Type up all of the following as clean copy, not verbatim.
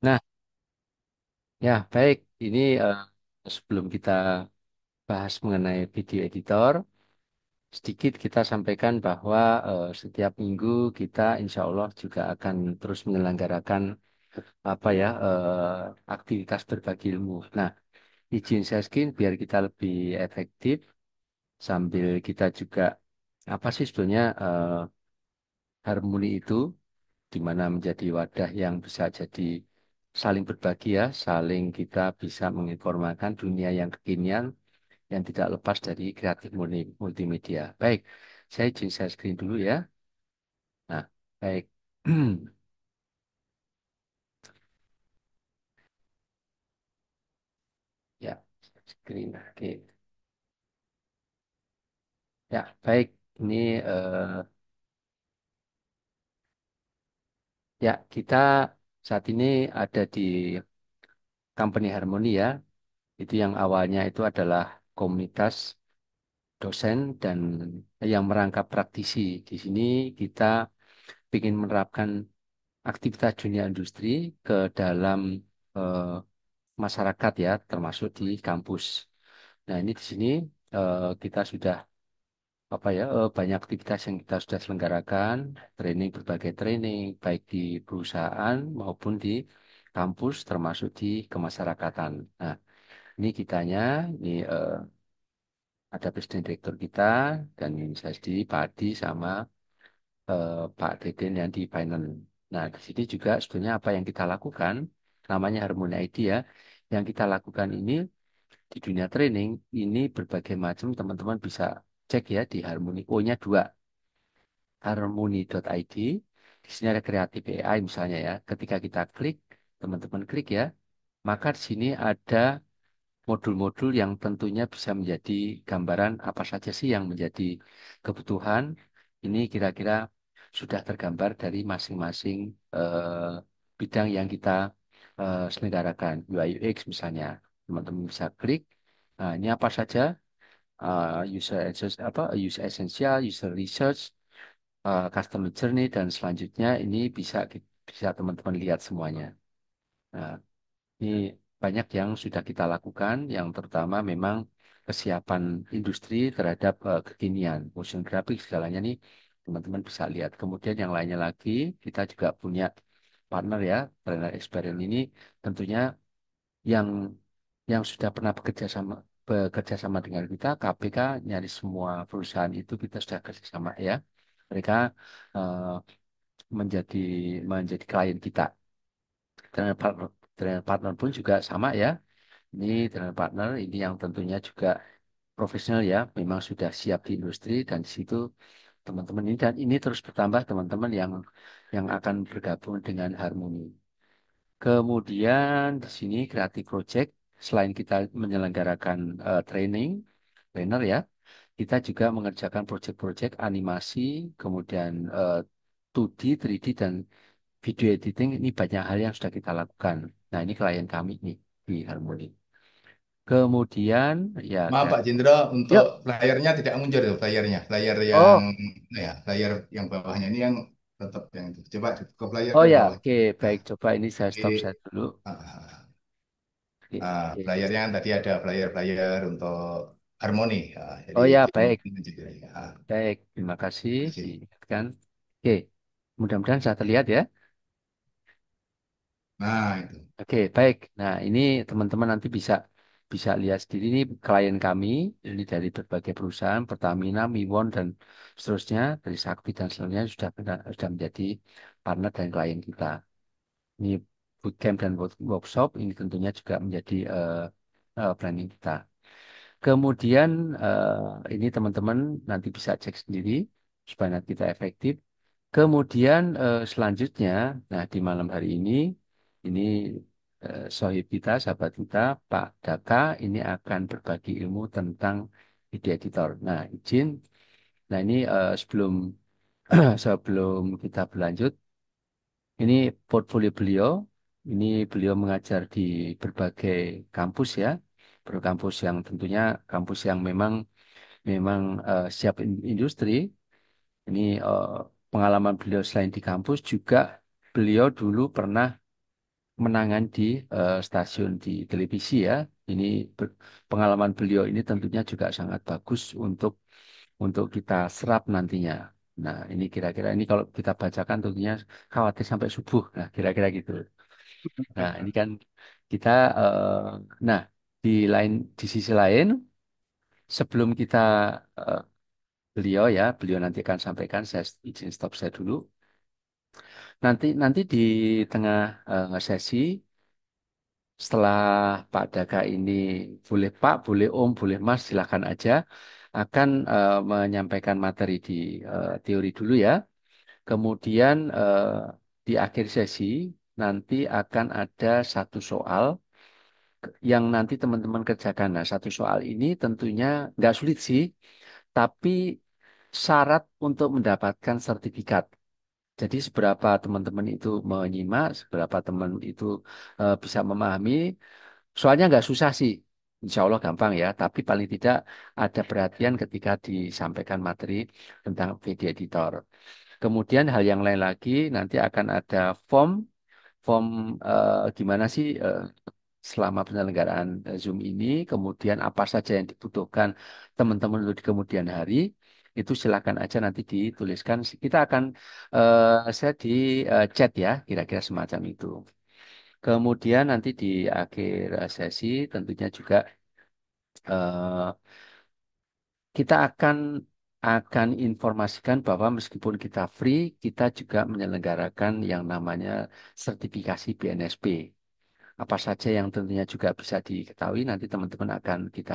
Nah, ya baik. Ini sebelum kita bahas mengenai video editor, sedikit kita sampaikan bahwa setiap minggu kita insya Allah juga akan terus menyelenggarakan apa ya aktivitas berbagi ilmu. Nah, izin saya skin biar kita lebih efektif sambil kita juga apa sih sebetulnya harmoni itu di mana menjadi wadah yang bisa jadi saling berbagi ya, saling kita bisa menginformasikan dunia yang kekinian yang tidak lepas dari kreatif multimedia. Baik, saya izin share screen dulu ya. Nah, baik. Ya, share screen. Oke. Ya, baik. Ini ya kita saat ini ada di Company Harmony ya. Itu yang awalnya itu adalah komunitas dosen dan yang merangkap praktisi. Di sini kita ingin menerapkan aktivitas dunia industri ke dalam eh, masyarakat ya, termasuk di kampus. Nah, ini di sini kita sudah apa ya banyak aktivitas yang kita sudah selenggarakan, training berbagai training baik di perusahaan maupun di kampus termasuk di kemasyarakatan. Nah, ini kitanya ini ada presiden direktur kita dan ini saya sendiri Pak Adi sama Pak Deden yang di finance. Nah, di sini juga sebetulnya apa yang kita lakukan namanya Harmony ID ya. Yang kita lakukan ini di dunia training ini berbagai macam teman-teman bisa cek ya di Harmony. O-nya dua, harmony.id. Di sini ada kreatif AI misalnya ya. Ketika kita klik, teman-teman klik ya, maka di sini ada modul-modul yang tentunya bisa menjadi gambaran apa saja sih yang menjadi kebutuhan. Ini kira-kira sudah tergambar dari masing-masing bidang yang kita selenggarakan. UI UX misalnya, teman-teman bisa klik. Nah, ini apa saja? User essential, user research, customer journey dan selanjutnya ini bisa teman-teman lihat semuanya. Nah, ini banyak yang sudah kita lakukan, yang terutama memang kesiapan industri terhadap kekinian, motion graphic segalanya nih teman-teman bisa lihat. Kemudian yang lainnya lagi, kita juga punya partner ya, trainer experience ini tentunya yang sudah pernah bekerja sama dengan kita, KPK nyari semua perusahaan itu kita sudah kerja sama ya. Mereka eh, menjadi klien kita. Trainer partner, trainer partner pun juga sama ya. Ini trainer partner ini yang tentunya juga profesional ya, memang sudah siap di industri dan di situ teman-teman ini dan ini terus bertambah teman-teman yang akan bergabung dengan Harmoni. Kemudian di sini Creative Project selain kita menyelenggarakan training trainer ya, kita juga mengerjakan project-project animasi, kemudian 2D, 3D dan video editing ini banyak hal yang sudah kita lakukan. Nah, ini klien kami nih di Harmoni. Kemudian ya Maaf Pak dari Jendro, untuk yuk. layarnya tidak muncul itu layarnya. Layar yang Oh, ya, layar yang bawahnya ini yang tetap yang itu. Coba ke layar oh yang ya, bawah. oke, Nah, baik. Coba ini saya jadi stop saya dulu. Oke, oke. layarnya tadi ada player-player untuk harmoni. Jadi Oh ya, tim baik, ini juga. baik. Terima kasih Terima kasih. diingatkan. Oke, mudah-mudahan saya terlihat ya. Nah, itu. Oke, baik. Nah, ini teman-teman nanti bisa bisa lihat sendiri ini klien kami ini dari berbagai perusahaan, Pertamina, Miwon dan seterusnya dari Sakti dan seterusnya sudah menjadi partner dan klien kita. Ini bootcamp dan workshop ini tentunya juga menjadi planning kita. Kemudian ini teman-teman nanti bisa cek sendiri supaya nanti kita efektif. Kemudian selanjutnya, nah di malam hari ini sohib kita, sahabat kita, Pak Daka ini akan berbagi ilmu tentang video editor. Nah, izin. Nah, ini sebelum sebelum kita berlanjut, ini portfolio beliau. Ini beliau mengajar di berbagai kampus ya, berkampus yang tentunya kampus yang memang memang siap industri. Ini pengalaman beliau selain di kampus juga beliau dulu pernah kemenangan di stasiun di televisi ya. Ini pengalaman beliau ini tentunya juga sangat bagus untuk kita serap nantinya. Nah, ini kira-kira ini kalau kita bacakan tentunya khawatir sampai subuh. Nah, kira-kira gitu. Nah, ini kan kita nah di lain di sisi lain sebelum kita eh, beliau nanti akan sampaikan, saya izin stop saya dulu. Nanti nanti di tengah sesi setelah Pak Daka ini boleh Pak, boleh Om, boleh Mas, silakan aja akan menyampaikan materi di teori dulu ya. Kemudian di akhir sesi nanti akan ada satu soal yang nanti teman-teman kerjakan. Nah, satu soal ini tentunya nggak sulit sih, tapi syarat untuk mendapatkan sertifikat. Jadi seberapa teman-teman itu menyimak, seberapa teman itu bisa memahami, soalnya nggak susah sih. Insya Allah gampang ya, tapi paling tidak ada perhatian ketika disampaikan materi tentang video editor. Kemudian hal yang lain lagi, nanti akan ada form, form gimana sih selama penyelenggaraan Zoom ini, kemudian apa saja yang dibutuhkan teman-teman untuk di kemudian hari, itu silakan aja nanti dituliskan. Kita akan saya di chat ya, kira-kira semacam itu. Kemudian nanti di akhir sesi tentunya juga eh, kita akan informasikan bahwa meskipun kita free, kita juga menyelenggarakan yang namanya sertifikasi BNSP. Apa saja yang tentunya juga bisa diketahui, nanti teman-teman akan kita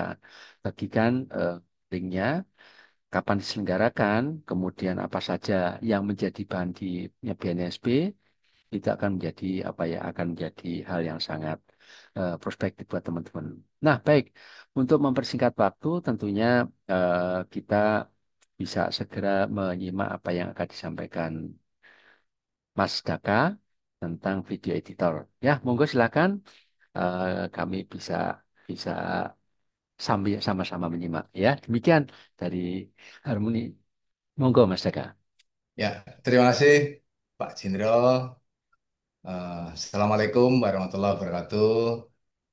bagikan linknya, kapan diselenggarakan, kemudian apa saja yang menjadi bahan di BNSP, itu akan menjadi apa ya, akan menjadi hal yang sangat prospektif buat teman-teman. Nah, baik, untuk mempersingkat waktu, tentunya kita bisa segera menyimak apa yang akan disampaikan Mas Daka tentang video editor. Ya, monggo silakan. Kami bisa bisa sambil sama-sama menyimak. Ya, demikian dari Harmoni. Monggo, Mas Daka. Ya, terima kasih Pak Jindro. Assalamualaikum warahmatullahi wabarakatuh.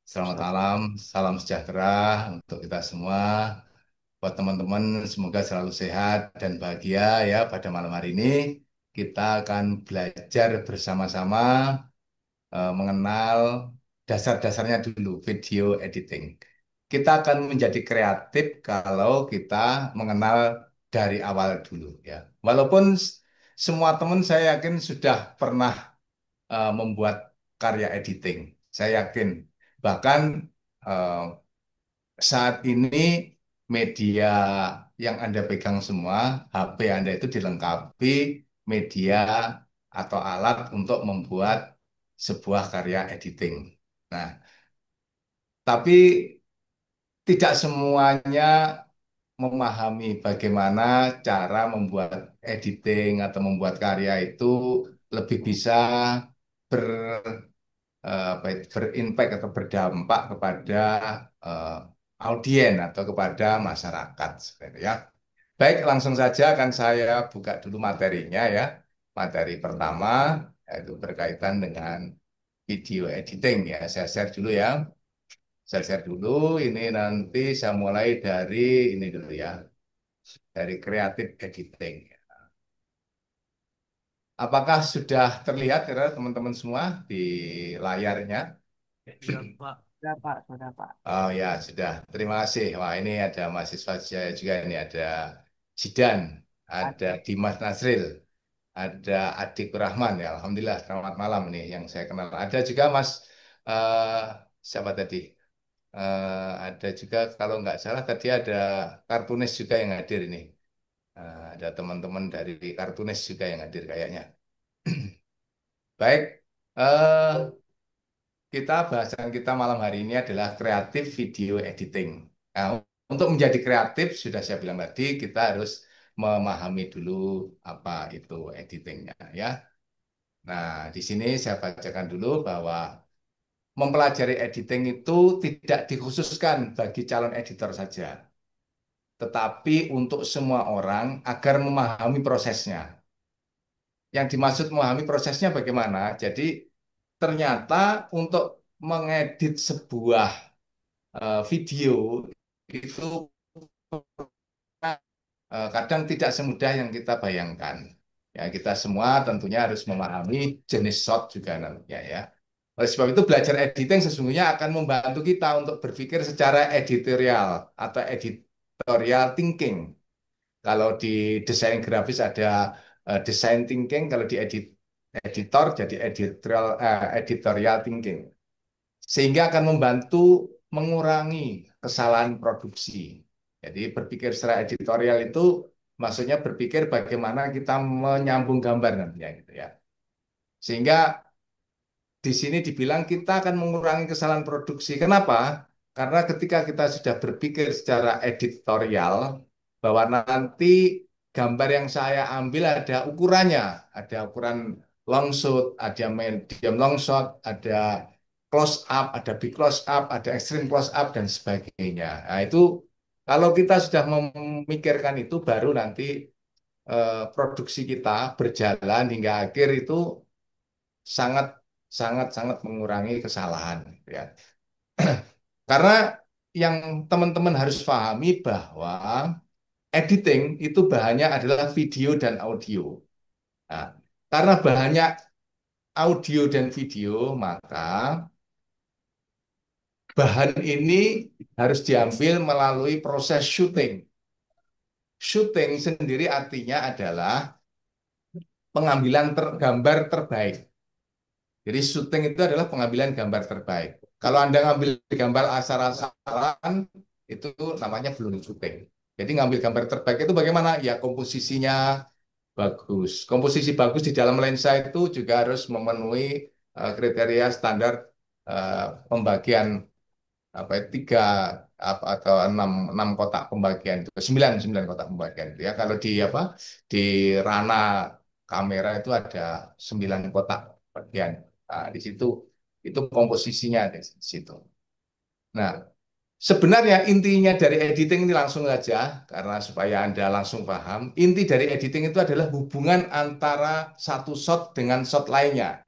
Selamat malam, salam sejahtera untuk kita semua. Buat teman-teman, semoga selalu sehat dan bahagia ya pada malam hari ini. Kita akan belajar bersama-sama mengenal dasar-dasarnya dulu, video editing. Kita akan menjadi kreatif kalau kita mengenal dari awal dulu ya. Walaupun semua teman saya yakin sudah pernah membuat karya editing. Saya yakin. Bahkan eh, saat ini media yang Anda pegang semua, HP Anda itu dilengkapi media atau alat untuk membuat sebuah karya editing. Nah, tapi tidak semuanya memahami bagaimana cara membuat editing atau membuat karya itu lebih bisa ber berimpact atau berdampak kepada eh, audien atau kepada masyarakat sebenarnya ya. Baik, langsung saja akan saya buka dulu materinya ya. Materi pertama yaitu berkaitan dengan video editing ya. Saya share dulu ya. Saya share dulu. Ini nanti saya mulai dari ini dulu ya. Dari creative editing. Apakah sudah terlihat ya teman-teman semua di layarnya? Sudah Pak, sudah Pak. Oh ya, sudah. Terima kasih. Wah, ini ada mahasiswa saya juga ini ada Jidan, ada Dimas Nasril, ada Adik Rahman ya. Alhamdulillah, selamat malam nih yang saya kenal. Ada juga Mas eh siapa tadi? Ada juga kalau nggak salah tadi ada kartunis juga yang hadir ini. Ada teman-teman dari kartunis juga yang hadir kayaknya. Baik, bahasan kita malam hari ini adalah kreatif video editing. Nah, untuk menjadi kreatif, sudah saya bilang tadi, kita harus memahami dulu apa itu editingnya, ya. Nah, di sini saya bacakan dulu bahwa mempelajari editing itu tidak dikhususkan bagi calon editor saja, tetapi untuk semua orang agar memahami prosesnya. Yang dimaksud memahami prosesnya bagaimana? Jadi, ternyata untuk mengedit sebuah video itu kadang tidak semudah yang kita bayangkan. Ya, kita semua tentunya harus memahami jenis shot juga nantinya ya. Oleh sebab itu belajar editing sesungguhnya akan membantu kita untuk berpikir secara editorial atau editorial thinking. Kalau di desain grafis ada design thinking, kalau di editor jadi editorial thinking. Sehingga akan membantu mengurangi kesalahan produksi. Jadi berpikir secara editorial itu maksudnya berpikir bagaimana kita menyambung gambar nantinya gitu ya. Sehingga di sini dibilang kita akan mengurangi kesalahan produksi. Kenapa? Karena ketika kita sudah berpikir secara editorial, bahwa nanti gambar yang saya ambil ada ukurannya, ada ukuran long shot, ada medium long shot, ada close up, ada big close up, ada extreme close up, dan sebagainya. Nah, itu kalau kita sudah memikirkan itu, baru nanti produksi kita berjalan hingga akhir itu sangat sangat sangat mengurangi kesalahan ya. Karena yang teman-teman harus pahami bahwa editing itu bahannya adalah video dan audio. Nah, karena bahannya audio dan video, maka bahan ini harus diambil melalui proses syuting. Syuting sendiri artinya adalah pengambilan gambar terbaik. Jadi syuting itu adalah pengambilan gambar terbaik. Kalau Anda ngambil gambar asal-asalan, itu namanya belum syuting. Jadi ngambil gambar terbaik itu bagaimana? Ya komposisinya bagus. Komposisi bagus di dalam lensa itu juga harus memenuhi kriteria standar pembagian apa ya, tiga atau enam kotak pembagian itu, sembilan kotak pembagian itu ya. Kalau di apa di ranah kamera itu ada 9 kotak bagian. Nah, di situ itu komposisinya di situ. Nah, sebenarnya intinya dari editing ini langsung saja, karena supaya Anda langsung paham, inti dari editing itu adalah hubungan antara satu shot dengan shot lainnya,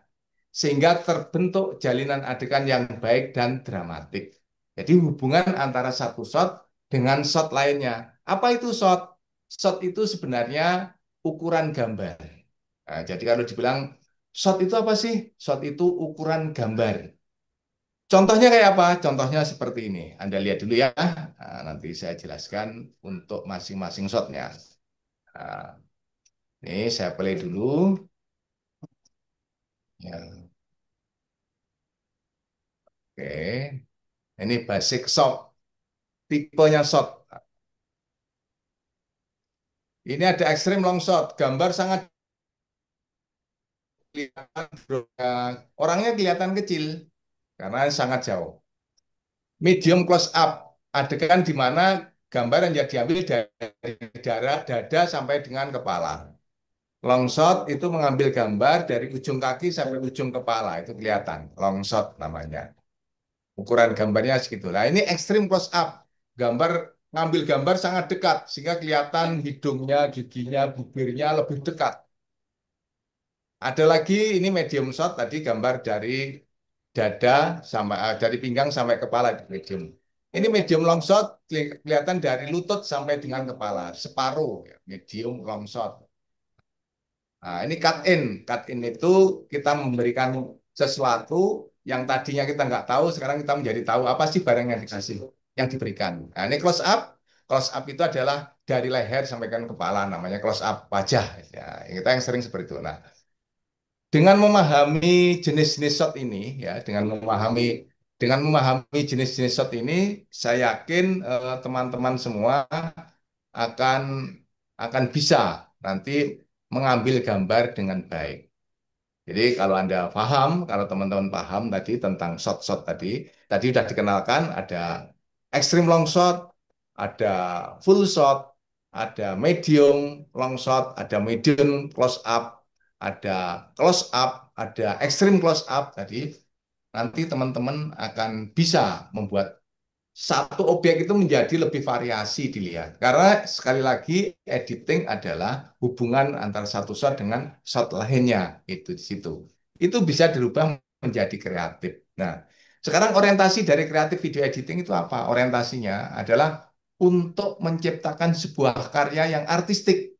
sehingga terbentuk jalinan adegan yang baik dan dramatik. Jadi hubungan antara satu shot dengan shot lainnya. Apa itu shot? Shot itu sebenarnya ukuran gambar. Nah, jadi kalau dibilang shot itu apa sih? Shot itu ukuran gambar. Contohnya kayak apa? Contohnya seperti ini. Anda lihat dulu ya. Nah, nanti saya jelaskan untuk masing-masing shotnya. Nah, ini saya play dulu. Ya, oke. Ini basic shot. Tipenya shot. Ini ada extreme long shot. Gambar sangat kelihatan. Orangnya kelihatan kecil karena sangat jauh. Medium close up. Adegan di mana gambar yang diambil dari dada sampai dengan kepala. Long shot itu mengambil gambar dari ujung kaki sampai ujung kepala. Itu kelihatan. Long shot namanya. Ukuran gambarnya segitu. Nah, ini extreme close up. Gambar ngambil gambar sangat dekat sehingga kelihatan hidungnya, giginya, bibirnya lebih dekat. Ada lagi ini medium shot tadi gambar dari dada sampai dari pinggang sampai kepala di medium. Ini medium long shot kelihatan dari lutut sampai dengan kepala, separuh ya, medium long shot. Nah, ini cut in. Cut in itu kita memberikan sesuatu yang tadinya kita nggak tahu, sekarang kita menjadi tahu apa sih barang yang dikasih, yang diberikan. Nah, ini close up. Close up itu adalah dari leher sampai ke kepala, namanya close up wajah. Ya, kita yang sering seperti itu. Nah, dengan memahami jenis-jenis shot ini, ya, dengan memahami jenis-jenis shot ini, saya yakin teman-teman semua akan bisa nanti mengambil gambar dengan baik. Jadi kalau Anda paham, kalau teman-teman paham tadi tentang shot-shot tadi sudah dikenalkan ada extreme long shot, ada full shot, ada medium long shot, ada medium close up, ada close up, ada extreme close up tadi. Nanti teman-teman akan bisa membuat satu objek itu menjadi lebih variasi dilihat. Karena sekali lagi editing adalah hubungan antara satu shot dengan shot lainnya itu di situ. Itu bisa dirubah menjadi kreatif. Nah, sekarang orientasi dari kreatif video editing itu apa? Orientasinya adalah untuk menciptakan sebuah karya yang artistik,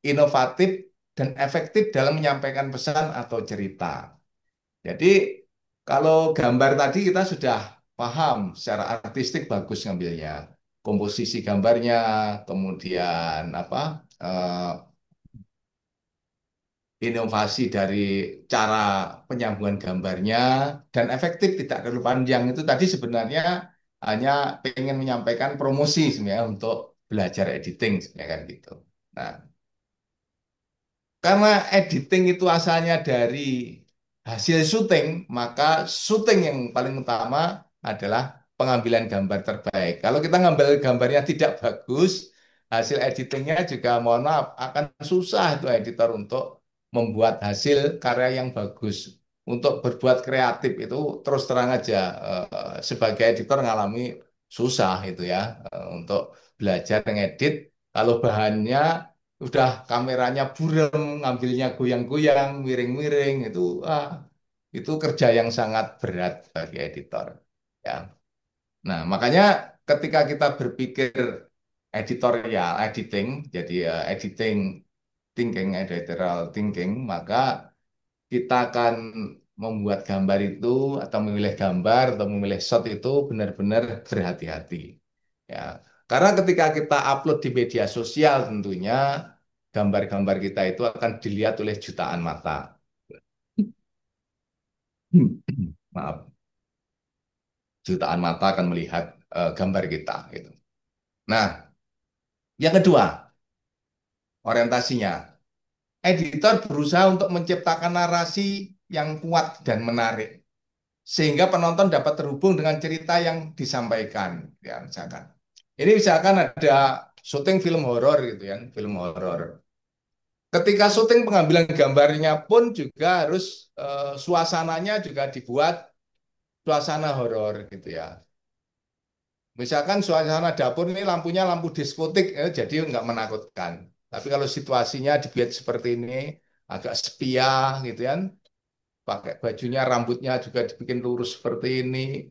inovatif, dan efektif dalam menyampaikan pesan atau cerita. Jadi kalau gambar tadi kita sudah paham secara artistik bagus ngambilnya, komposisi gambarnya, kemudian apa inovasi dari cara penyambungan gambarnya dan efektif tidak terlalu panjang itu tadi sebenarnya hanya pengen menyampaikan promosi sebenarnya untuk belajar editing sebenarnya kan gitu. Nah, karena editing itu asalnya dari hasil syuting, maka syuting yang paling utama adalah pengambilan gambar terbaik. Kalau kita ngambil gambarnya tidak bagus, hasil editingnya juga mohon maaf akan susah itu editor untuk membuat hasil karya yang bagus. Untuk berbuat kreatif itu terus terang aja sebagai editor ngalami susah itu ya untuk belajar ngedit kalau bahannya udah kameranya burem, ngambilnya goyang-goyang, miring-miring itu kerja yang sangat berat bagi editor. Ya. Nah, makanya ketika kita berpikir editorial, editing, jadi editing thinking, editorial thinking, maka kita akan membuat gambar itu atau memilih gambar atau memilih shot itu benar-benar berhati-hati. Ya, karena ketika kita upload di media sosial tentunya gambar-gambar kita itu akan dilihat oleh jutaan mata. Maaf, jutaan mata akan melihat gambar kita gitu. Nah, yang kedua, orientasinya. Editor berusaha untuk menciptakan narasi yang kuat dan menarik sehingga penonton dapat terhubung dengan cerita yang disampaikan ya misalkan. Ini misalkan ada syuting film horor gitu ya, film horor. Ketika syuting pengambilan gambarnya pun juga harus suasananya juga dibuat suasana horor gitu ya. Misalkan suasana dapur ini lampunya lampu diskotik, jadi nggak menakutkan. Tapi kalau situasinya dibuat seperti ini, agak sepia gitu kan, pakai bajunya, rambutnya juga dibikin lurus seperti ini.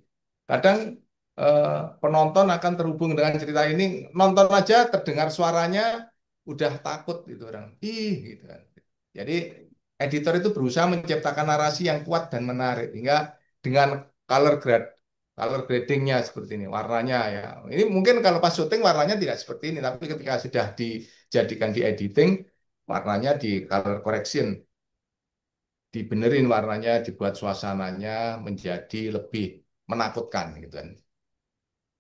Kadang eh, penonton akan terhubung dengan cerita ini, nonton aja terdengar suaranya udah takut gitu orang. Ih gitu kan. Jadi editor itu berusaha menciptakan narasi yang kuat dan menarik hingga dengan color grade color gradingnya seperti ini, warnanya ya. Ini mungkin kalau pas syuting warnanya tidak seperti ini, tapi ketika sudah dijadikan di editing, warnanya di color correction dibenerin warnanya, dibuat suasananya menjadi lebih menakutkan gitu kan.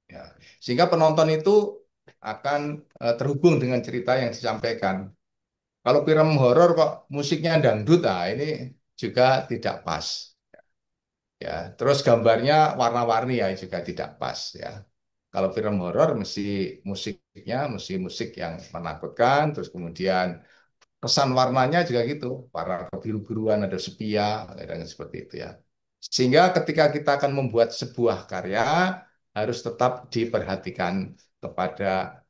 Ya. Sehingga penonton itu akan terhubung dengan cerita yang disampaikan. Kalau film horor kok musiknya dangdut, nah ini juga tidak pas. Ya, terus gambarnya warna-warni ya juga tidak pas ya. Kalau film horor mesti musiknya mesti musik yang menakutkan, terus kemudian kesan warnanya juga gitu, warna kebiru-biruan ada sepia, dan seperti itu ya. Sehingga ketika kita akan membuat sebuah karya harus tetap diperhatikan kepada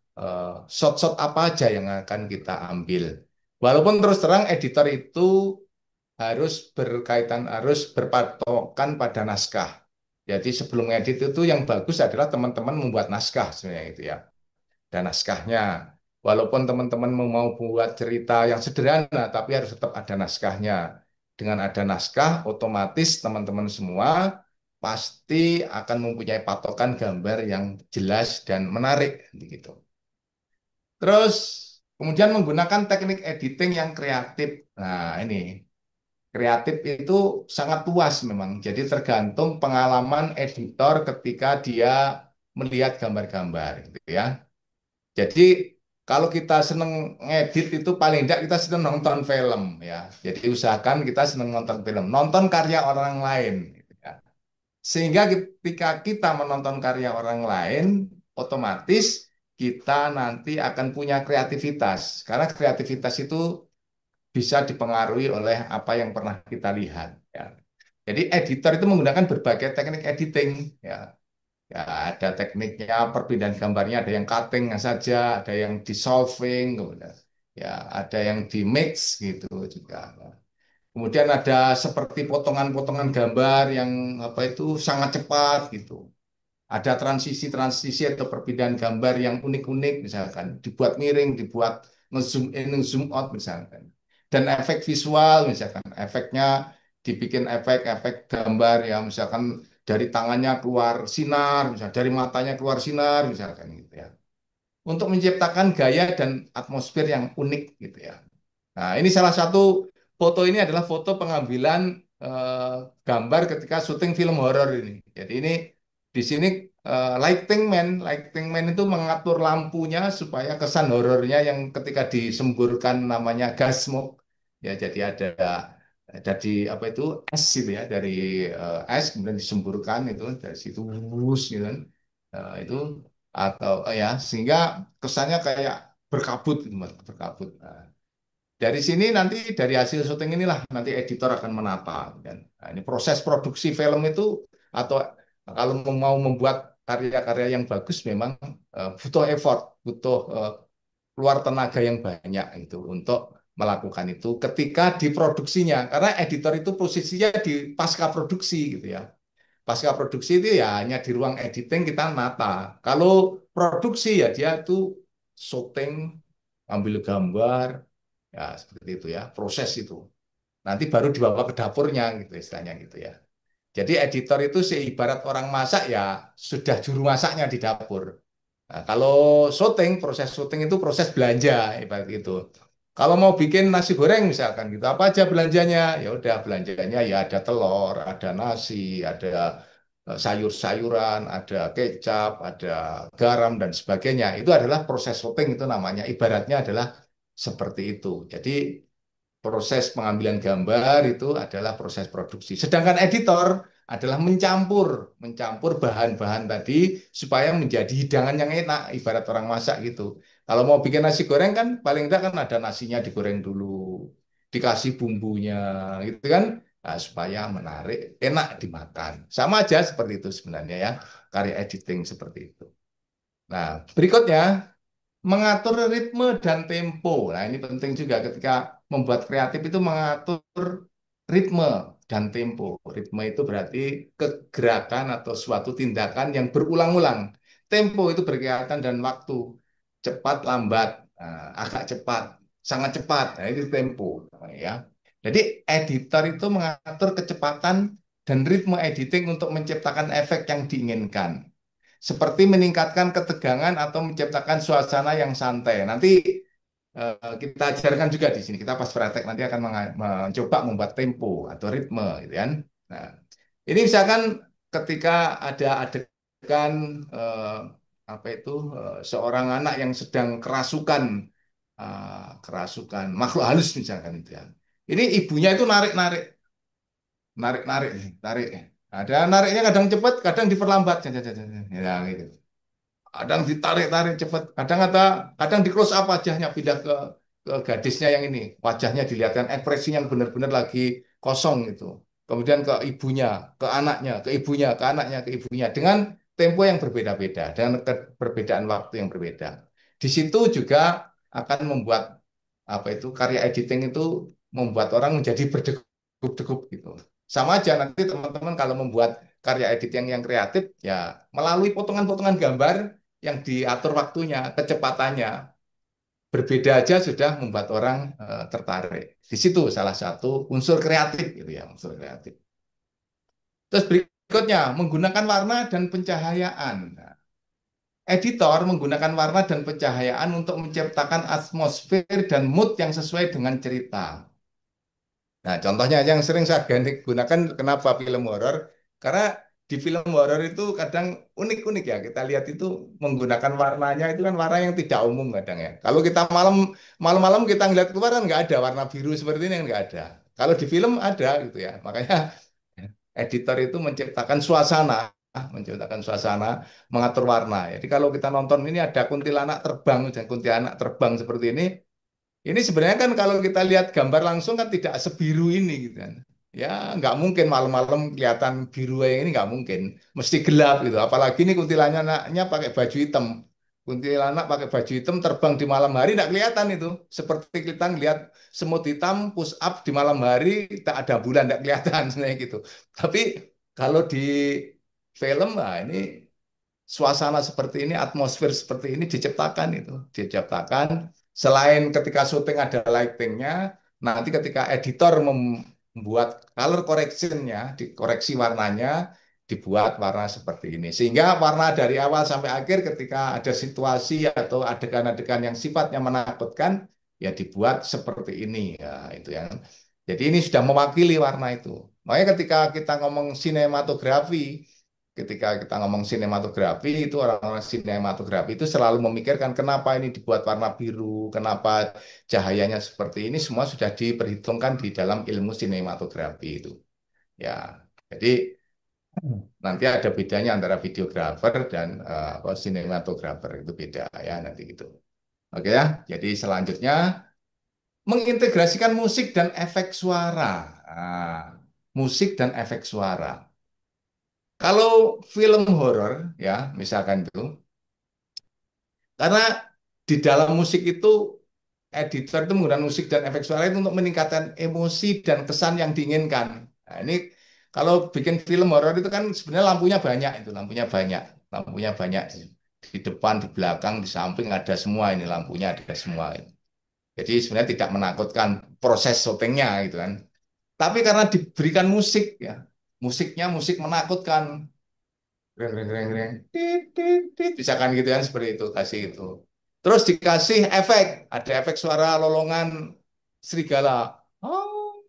shot-shot apa aja yang akan kita ambil. Walaupun terus terang editor itu harus berpatokan pada naskah. Jadi sebelum edit itu yang bagus adalah teman-teman membuat naskah sebenarnya itu ya dan naskahnya. Walaupun teman-teman mau buat cerita yang sederhana, tapi harus tetap ada naskahnya. Dengan ada naskah, otomatis teman-teman semua pasti akan mempunyai patokan gambar yang jelas dan menarik, gitu. Terus kemudian menggunakan teknik editing yang kreatif. Nah, ini kreatif itu sangat luas memang. Jadi tergantung pengalaman editor ketika dia melihat gambar-gambar, gitu ya. Jadi kalau kita seneng ngedit itu paling tidak kita seneng nonton film ya. Jadi usahakan kita seneng nonton film, nonton karya orang lain. Gitu ya. Sehingga ketika kita menonton karya orang lain, otomatis kita nanti akan punya kreativitas. Karena kreativitas itu bisa dipengaruhi oleh apa yang pernah kita lihat. Ya. Jadi editor itu menggunakan berbagai teknik editing. Ya. Ya, ada tekniknya perpindahan gambarnya, ada yang cutting saja, ada yang dissolving, kemudian ya ada yang di mix gitu juga. Kemudian ada seperti potongan-potongan gambar yang apa itu sangat cepat gitu. Ada transisi-transisi atau perpindahan gambar yang unik-unik misalkan, dibuat miring, dibuat nge-zoom in, nge-zoom out misalkan. Dan efek visual misalkan, efeknya dibikin efek-efek gambar yang misalkan dari tangannya keluar sinar, misalkan dari matanya keluar sinar misalkan gitu ya. Untuk menciptakan gaya dan atmosfer yang unik gitu ya. Nah, ini salah satu foto ini adalah foto pengambilan eh, gambar ketika syuting film horor ini. Jadi ini di sini lighting man itu mengatur lampunya supaya kesan horornya yang ketika disemburkan namanya gas smoke. Ya, jadi ada di apa itu es gitu ya dari es kemudian disemburkan itu dari situ wus gitu kan. Itu atau ya sehingga kesannya kayak berkabut gitu Mas, berkabut. Nah, dari sini nanti dari hasil syuting inilah nanti editor akan menata kan. Nah, ini proses produksi film itu atau kalau mau membuat karya-karya yang bagus memang butuh effort, butuh keluar tenaga yang banyak itu untuk melakukan itu ketika diproduksinya karena editor itu posisinya di pasca produksi gitu ya. Pasca produksi itu ya hanya di ruang editing kita nata. Kalau produksi ya dia itu syuting, ambil gambar, ya seperti itu ya, proses itu. Nanti baru dibawa ke dapurnya gitu istilahnya gitu ya. Jadi editor itu seibarat orang masak ya sudah juru masaknya di dapur. Nah, kalau syuting, proses syuting itu proses belanja ibarat itu. Kalau mau bikin nasi goreng misalkan gitu, apa aja belanjanya? Ya udah belanjanya ya ada telur, ada nasi, ada sayur-sayuran, ada kecap, ada garam dan sebagainya. Itu adalah proses syuting itu namanya. Ibaratnya adalah seperti itu. Jadi proses pengambilan gambar itu adalah proses produksi. Sedangkan editor adalah mencampur bahan-bahan tadi supaya menjadi hidangan yang enak, ibarat orang masak gitu. Kalau mau bikin nasi goreng kan paling tidak kan ada nasinya digoreng dulu, dikasih bumbunya gitu kan, nah, supaya menarik, enak dimakan. Sama aja seperti itu sebenarnya ya, karya editing seperti itu. Nah, berikutnya mengatur ritme dan tempo. Nah, ini penting juga ketika membuat kreatif itu mengatur ritme dan tempo. Ritme itu berarti kegerakan atau suatu tindakan yang berulang-ulang. Tempo itu berkaitan dan waktu. Cepat, lambat, agak cepat, sangat cepat. Nah, itu tempo ya. Jadi editor itu mengatur kecepatan dan ritme editing untuk menciptakan efek yang diinginkan seperti meningkatkan ketegangan atau menciptakan suasana yang santai. Nanti kita ajarkan juga di sini. Kita pas praktek nanti akan mencoba membuat tempo atau ritme, gitu kan. Nah, ini misalkan ketika ada adegan apa itu seorang anak yang sedang kerasukan makhluk halus misalkan itu ya. Ini ibunya itu narik-narik, narik-narik, tarik. Ada nariknya kadang cepat, kadang diperlambat. Ya, gitu. Kadang ditarik-tarik cepat, kadang di close up wajahnya pindah ke gadisnya yang ini, wajahnya dilihatkan ekspresinya yang benar-benar lagi kosong gitu. Kemudian ke ibunya, ke anaknya, ke ibunya, ke anaknya, ke ibunya dengan tempo yang berbeda-beda, dengan perbedaan waktu yang berbeda. Di situ juga akan membuat apa itu karya editing itu membuat orang menjadi berdegup-degup gitu. Sama aja nanti teman-teman kalau membuat karya editing yang kreatif ya melalui potongan-potongan gambar yang diatur waktunya, kecepatannya berbeda aja sudah membuat orang tertarik. Di situ salah satu unsur kreatif gitu ya, unsur kreatif. Terus berikutnya menggunakan warna dan pencahayaan. Nah, editor menggunakan warna dan pencahayaan untuk menciptakan atmosfer dan mood yang sesuai dengan cerita. Nah, contohnya yang sering saya gunakan kenapa film horor? Karena di film horor itu kadang unik-unik ya. Kita lihat itu menggunakan warnanya itu kan warna yang tidak umum kadang ya. Kalau kita malam-malam kita ngeliat keluar kan nggak ada warna biru seperti ini kan nggak ada. Kalau di film ada gitu ya. Makanya editor itu menciptakan suasana, mengatur warna. Jadi kalau kita nonton ini ada kuntilanak terbang dan kuntilanak terbang seperti ini sebenarnya kan kalau kita lihat gambar langsung kan tidak sebiru ini gitu kan. Ya nggak mungkin malam-malam kelihatan biru yang ini nggak mungkin. Mesti gelap gitu. Apalagi ini kuntilanaknya pakai baju hitam. Kuntilanak pakai baju hitam terbang di malam hari tidak kelihatan itu. Seperti kita ngelihat semut hitam push up di malam hari tak ada bulan tidak kelihatan sebenarnya gitu. Tapi kalau di film, nah ini suasana seperti ini, atmosfer seperti ini diciptakan itu, diciptakan. Selain ketika syuting ada lightingnya, nanti ketika editor membuat color correctionnya, dikoreksi warnanya, dibuat warna seperti ini. Sehingga warna dari awal sampai akhir ketika ada situasi atau adegan-adegan yang sifatnya menakutkan, ya dibuat seperti ini. Ya, itu yang. Jadi ini sudah mewakili warna itu. Makanya ketika kita ngomong sinematografi, ketika kita ngomong sinematografi itu orang-orang sinematografi itu selalu memikirkan kenapa ini dibuat warna biru, kenapa cahayanya seperti ini, semua sudah diperhitungkan di dalam ilmu sinematografi itu. Ya, jadi nanti ada bedanya antara videografer dan sinematografer itu beda ya nanti gitu. Oke ya, jadi selanjutnya mengintegrasikan musik dan efek suara. Nah, musik dan efek suara. Kalau film horor ya, misalkan itu, karena di dalam musik itu editor itu menggunakan musik dan efek suara itu untuk meningkatkan emosi dan kesan yang diinginkan. Nah, ini kalau bikin film horor itu kan sebenarnya lampunya banyak di depan, di belakang, di samping ada semua ini lampunya ada semua. Jadi sebenarnya tidak menakutkan proses syutingnya gitu kan. Tapi karena diberikan musik ya, musiknya musik menakutkan. Reng, reng, reng, reng. Tit, tit, tit. Misalkan gitu kan seperti itu, kasih itu. Terus dikasih efek, ada efek suara lolongan serigala. Oh,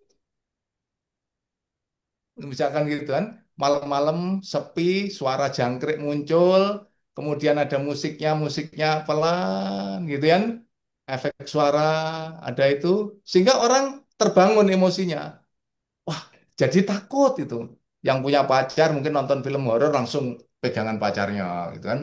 misalkan gitu kan. Malam-malam sepi, suara jangkrik muncul, kemudian ada musiknya pelan gitu kan. Efek suara ada itu, sehingga orang terbangun emosinya. Wah, jadi takut itu. Yang punya pacar mungkin nonton film horor langsung pegangan pacarnya gitu kan.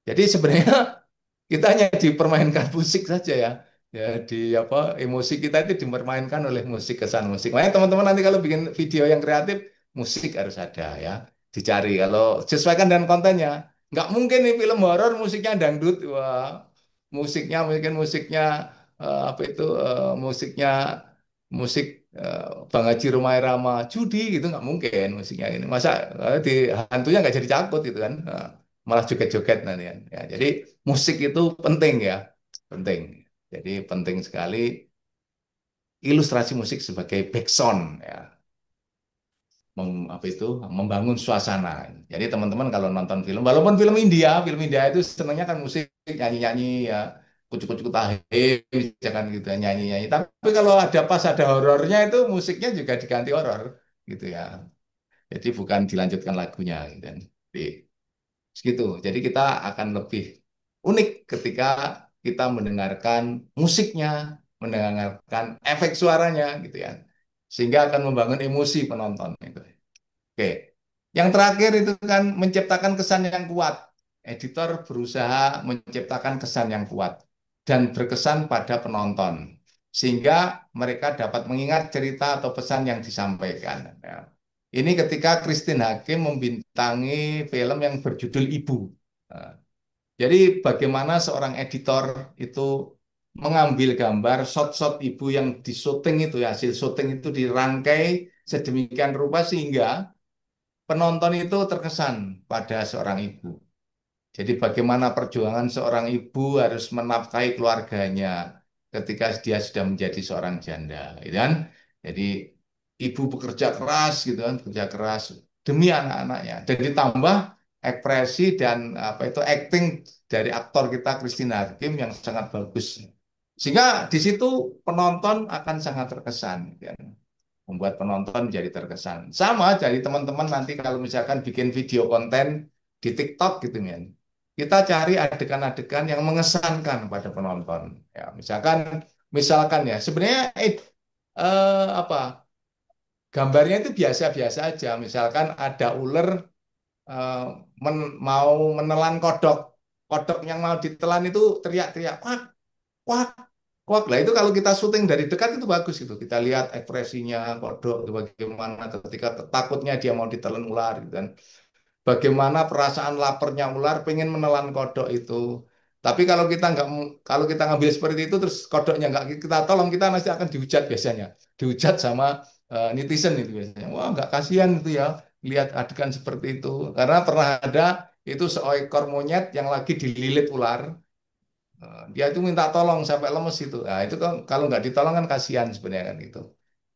Jadi sebenarnya kita hanya dipermainkan musik saja ya. Ya di apa emosi kita itu dipermainkan oleh musik, kesan musik. Makanya teman-teman nanti kalau bikin video yang kreatif, musik harus ada ya. Dicari kalau sesuaikan dengan kontennya. Nggak mungkin nih film horor musiknya dangdut. Wah, musiknya mungkin musiknya apa itu musiknya musik Bang Haji Rumah Irama judi gitu nggak mungkin musiknya ini. Masa di hantunya nggak jadi takut gitu kan. Malah joget-joget nanti kan. Ya, jadi musik itu penting ya, penting. Jadi penting sekali ilustrasi musik sebagai background ya, apa itu membangun suasana. Jadi teman-teman kalau nonton film, walaupun film India itu senangnya kan musik nyanyi-nyanyi ya, kucuk-kucuk tahe, jangan gitu ya, nyanyi-nyanyi. Tapi kalau ada horornya itu musiknya juga diganti horor gitu ya. Jadi bukan dilanjutkan lagunya gitu kan. Jadi, segitu. Jadi kita akan lebih unik ketika kita mendengarkan musiknya, mendengarkan efek suaranya gitu ya. Sehingga akan membangun emosi penonton gitu. Oke. Yang terakhir itu kan menciptakan kesan yang kuat. Editor berusaha menciptakan kesan yang kuat dan berkesan pada penonton sehingga mereka dapat mengingat cerita atau pesan yang disampaikan. Ya. Ini ketika Christine Hakim membintangi film yang berjudul Ibu. Nah, jadi bagaimana seorang editor itu mengambil gambar shot-shot ibu yang disuting itu ya, hasil syuting itu dirangkai sedemikian rupa sehingga penonton itu terkesan pada seorang ibu. Jadi bagaimana perjuangan seorang ibu harus menafkahi keluarganya ketika dia sudah menjadi seorang janda, gitu kan? Jadi ibu bekerja keras gitu kan, bekerja keras demi anak-anaknya. Dan ditambah ekspresi dan apa itu acting dari aktor kita Christine Hakim yang sangat bagus. Sehingga di situ penonton akan sangat terkesan, gitu kan? Membuat penonton menjadi terkesan. Sama dari teman-teman nanti kalau misalkan bikin video konten di TikTok gitu kan. Kita cari adegan-adegan yang mengesankan pada penonton. Ya, misalkan ya, sebenarnya apa gambarnya itu biasa-biasa aja. Misalkan ada ular eh, mau menelan kodok. Kodok yang mau ditelan itu teriak-teriak, wah, wah, wah, lah itu kalau kita syuting dari dekat itu bagus itu. Kita lihat ekspresinya kodok itu bagaimana ketika takutnya dia mau ditelan ular gitu kan. bagaimana perasaan laparnya ular pengen menelan kodok itu. Tapi kalau kita nggak kalau kita ngambil seperti itu terus kodoknya nggak kita tolong kita nanti akan dihujat biasanya, dihujat sama netizen itu biasanya. Wah nggak kasihan itu ya lihat adegan seperti itu. Karena pernah ada itu seekor monyet yang lagi dililit ular. Dia itu minta tolong sampai lemes itu. Nah itu kan kalau nggak ditolong kan kasihan sebenarnya kan itu.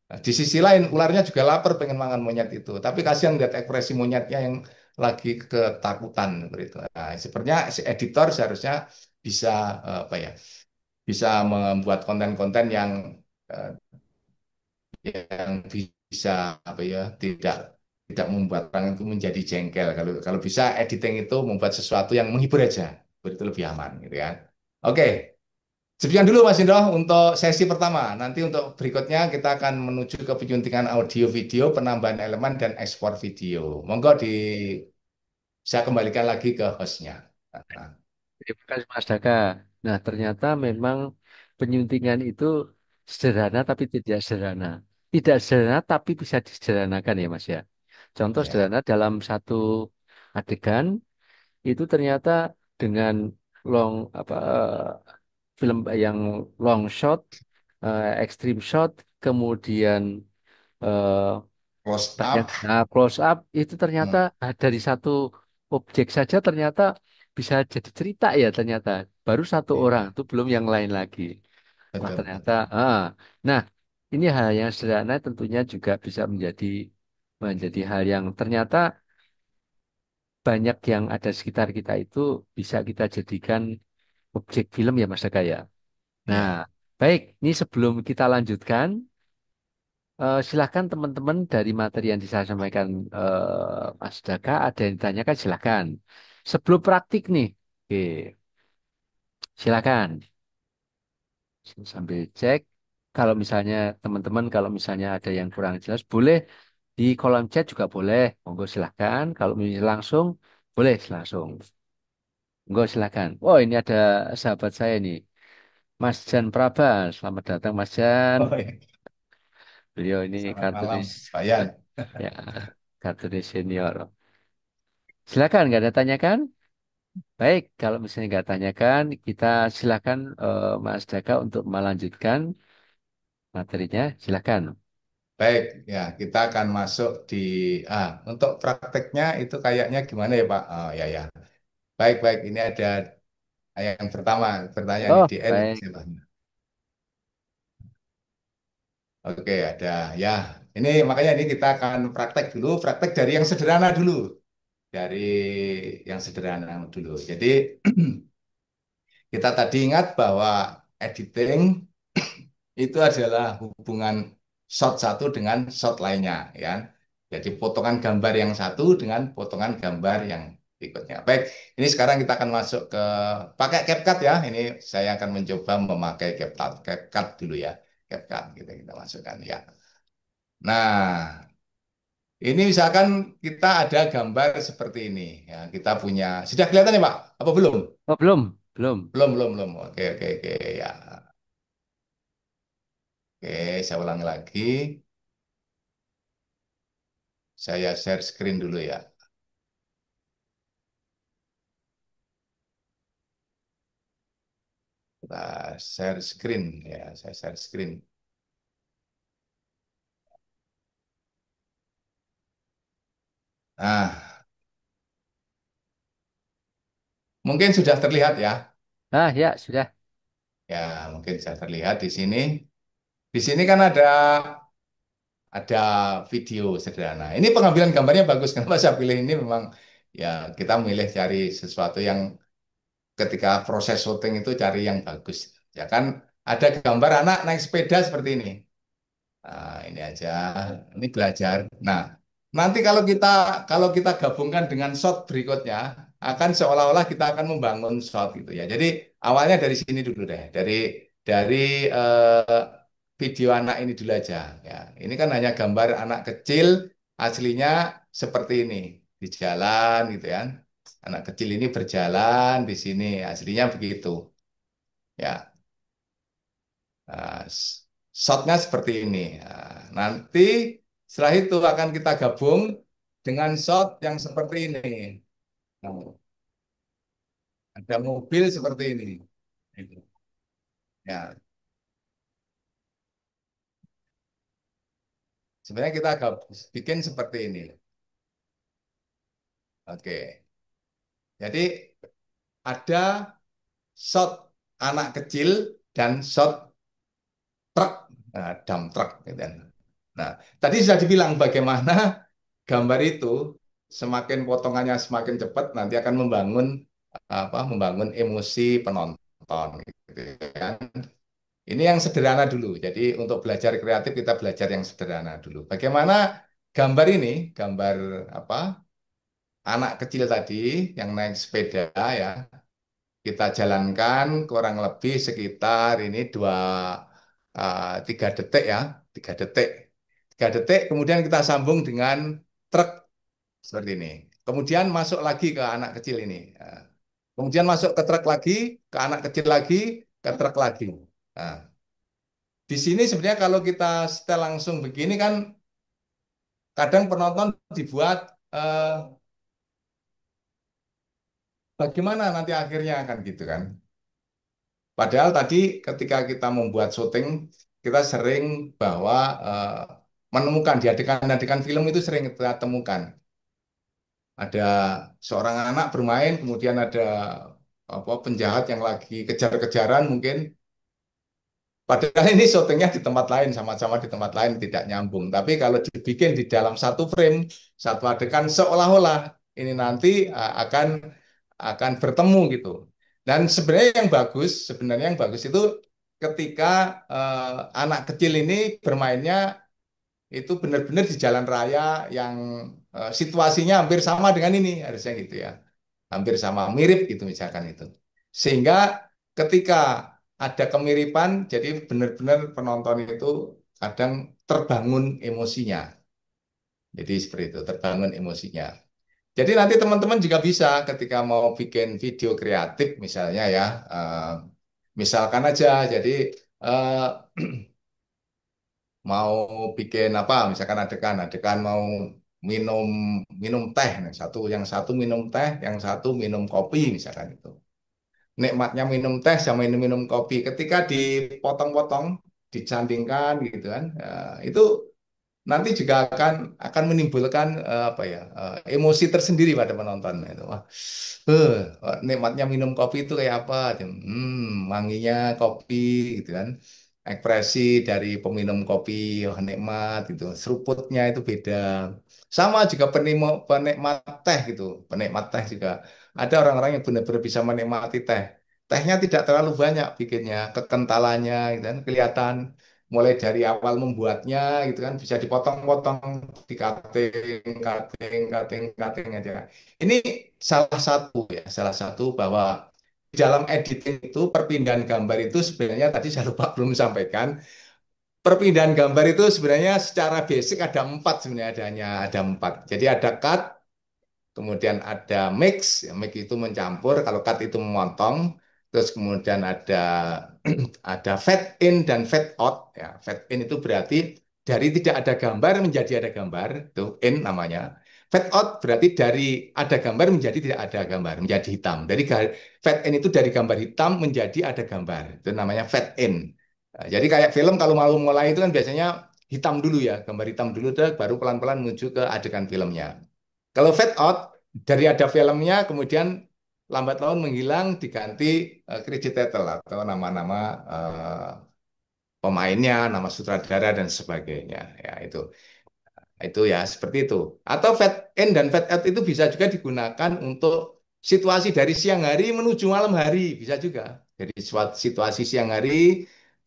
Nah, di sisi lain ularnya juga lapar pengen makan monyet itu, tapi kasihan lihat ekspresi monyetnya yang lagi ketakutan seperti itu. Nah, sepertinya si editor seharusnya bisa apa ya, bisa membuat konten-konten eh, yang bisa apa ya, tidak tidak membuat orang itu menjadi jengkel. Kalau kalau bisa editing itu membuat sesuatu yang menghibur aja, itu lebih aman gitu kan. Oke, sekian dulu Mas Indro untuk sesi pertama. Nanti untuk berikutnya kita akan menuju ke penyuntingan audio video, penambahan elemen dan ekspor video. Monggo saya kembalikan lagi ke hostnya. Nah, Terima kasih Mas Daka. Nah, ternyata memang penyuntingan itu sederhana tapi tidak sederhana. Tidak sederhana tapi bisa disederhanakan ya Mas ya. Contoh ya, sederhana dalam satu adegan itu ternyata dengan long apa film yang long shot, extreme shot, kemudian eh, close banyak up. close up itu ternyata Hmm, dari satu objek saja ternyata bisa jadi cerita ya ternyata baru satu orang iya, itu belum yang lain lagi. Wah betul, ternyata betul. nah ini hal yang sederhana tentunya juga bisa menjadi hal yang ternyata banyak yang ada sekitar kita itu bisa kita jadikan objek film ya Mas Daka ya. Nah, Ya, baik, ini sebelum kita lanjutkan, silakan teman-teman dari materi yang saya sampaikan Mas Daka, ada yang ditanyakan silakan. Sebelum praktik nih, oke, silakan. Sambil cek, kalau misalnya teman-teman, kalau misalnya ada yang kurang jelas, boleh di kolom chat juga boleh. Monggo silakan. Kalau misalnya langsung, boleh langsung. Monggo silakan. Oh, ini ada sahabat saya nih. Mas Jan Praba, selamat datang Mas Jan. oh, ya. Beliau ini Selamat malam, kartunis Pak Yan. ya kartunis senior. Silakan, nggak ada tanyakan? Baik, kalau misalnya nggak tanyakan, kita silakan Mas Daka untuk melanjutkan materinya. Silakan. Baik, ya kita akan masuk di untuk prakteknya itu kayaknya gimana ya Pak? Oh ya ya. Baik baik, ini ada yang pertama pertanyaan ini Oh, di N. baik. Oke, ada ya. Ini makanya ini kita akan praktek dulu, praktek dari yang sederhana dulu, dari yang sederhana dulu. Jadi kita tadi ingat bahwa editing itu adalah hubungan shot satu dengan shot lainnya, ya. Jadi potongan gambar yang satu dengan potongan gambar yang berikutnya. Baik, ini sekarang kita akan masuk ke pakai CapCut ya. Ini saya akan mencoba memakai CapCut, CapCut dulu ya. CapCut kita masukkan ya. Nah, ini misalkan kita ada gambar seperti ini. Ya, kita punya, sudah kelihatan ya Pak? Apa belum? Oh, belum, belum. Belum, belum, belum. Oke, oke, oke. Ya, oke. Saya ulangi lagi. Saya share screen dulu ya. Kita share screen ya. Saya share screen. Nah, mungkin sudah terlihat ya. Ah, ya, sudah. Ya, mungkin sudah terlihat di sini. Di sini kan ada video sederhana. Ini pengambilan gambarnya bagus. Kenapa saya pilih ini? Memang ya kita memilih cari sesuatu yang ketika proses syuting itu cari yang bagus. Ya kan ada gambar anak naik sepeda seperti ini. Nah, ini aja. Ini belajar. Nah, nanti kalau kita gabungkan dengan shot berikutnya akan seolah-olah kita akan membangun shot gitu ya. Jadi awalnya dari sini dulu deh. Dari video anak ini dulu aja. Ya, ini kan hanya gambar anak kecil aslinya seperti ini di jalan gitu ya. Anak kecil ini berjalan di sini, aslinya begitu. Ya, nah, shotnya seperti ini. Nah, nanti setelah itu akan kita gabung dengan shot yang seperti ini. Nah, ada mobil seperti ini. Itu. Ya, sebenarnya kita agak bikin seperti ini. Oke. Jadi ada shot anak kecil dan shot truk, nah, dump truck gitu kan. Nah, tadi sudah dibilang bagaimana gambar itu semakin potongannya semakin cepat nanti akan membangun emosi penonton gitu kan. Ini yang sederhana dulu. Jadi untuk belajar kreatif kita belajar yang sederhana dulu. Bagaimana gambar ini, gambar apa? Anak kecil tadi yang naik sepeda ya, kita jalankan kurang lebih sekitar ini 3 detik ya, 3 detik. 3 detik, kemudian kita sambung dengan truk seperti ini. Kemudian masuk lagi ke anak kecil ini. Kemudian masuk ke truk lagi, ke anak kecil lagi, ke truk lagi. Nah, di sini sebenarnya kalau kita setel langsung begini kan kadang penonton dibuat eh, bagaimana nanti akhirnya akan gitu kan. Padahal tadi ketika kita membuat syuting, kita sering bahwa menemukan di adegan-adegan film itu sering kita temukan. Ada seorang anak bermain, kemudian ada penjahat yang lagi kejar-kejaran mungkin. Padahal ini syutingnya di tempat lain, sama-sama di tempat lain tidak nyambung. Tapi kalau dibikin di dalam satu frame, satu adegan seolah-olah ini nanti akan bertemu gitu. Dan sebenarnya yang bagus itu ketika anak kecil ini bermainnya itu benar-benar di jalan raya yang situasinya hampir sama dengan ini harusnya gitu ya, hampir sama, mirip gitu misalkan itu. Sehingga ketika ada kemiripan, jadi benar-benar penonton itu kadang terbangun emosinya. Jadi seperti itu, terbangun emosinya. Jadi nanti teman-teman juga bisa ketika mau bikin video kreatif misalnya ya, misalkan aja, jadi eh, mau bikin apa, misalkan adegan mau minum minum teh, nah, yang satu minum teh, yang satu minum kopi misalkan itu. Nikmatnya minum teh sama minum kopi ketika dipotong-potong dicandingkan gitu kan, itu nanti juga akan menimbulkan apa ya, emosi tersendiri pada penonton itu. Wah, eh, nikmatnya minum kopi itu kayak apa, wanginya kopi gitu kan, ekspresi dari peminum kopi, oh nikmat gitu, seruputnya itu beda. Sama juga penikmat teh gitu, penikmat teh juga ada orang-orang yang benar-benar bisa menikmati teh. Tehnya tidak terlalu banyak bikinnya, kekentalannya gitu kan kelihatan mulai dari awal membuatnya gitu kan bisa dipotong-potong, di cutting, cutting, cutting, cutting aja. Ini salah satu bahwa di dalam editing itu perpindahan gambar itu sebenarnya tadi saya lupa belum sampaikan. Perpindahan gambar itu sebenarnya secara basic ada empat sebenarnya ada empat. Jadi ada cut, kemudian ada mix, ya, mix itu mencampur, kalau cut itu memotong, terus kemudian ada fade in dan fade out. Ya, fade in itu berarti dari tidak ada gambar menjadi ada gambar, itu in namanya. Fade out berarti dari ada gambar menjadi tidak ada gambar, menjadi hitam. Fade in itu dari gambar hitam menjadi ada gambar, itu namanya fade in. Nah, jadi kayak film kalau mau mulai itu kan biasanya hitam dulu ya, gambar hitam dulu, baru pelan-pelan menuju ke adegan filmnya. Kalau fade out, dari ada filmnya, kemudian lambat laun menghilang, diganti credit title atau nama-nama pemainnya, nama sutradara dan sebagainya. Ya itu ya seperti itu. Atau fade in dan fade out itu bisa juga digunakan untuk situasi dari siang hari menuju malam hari, bisa juga. Jadi situasi siang hari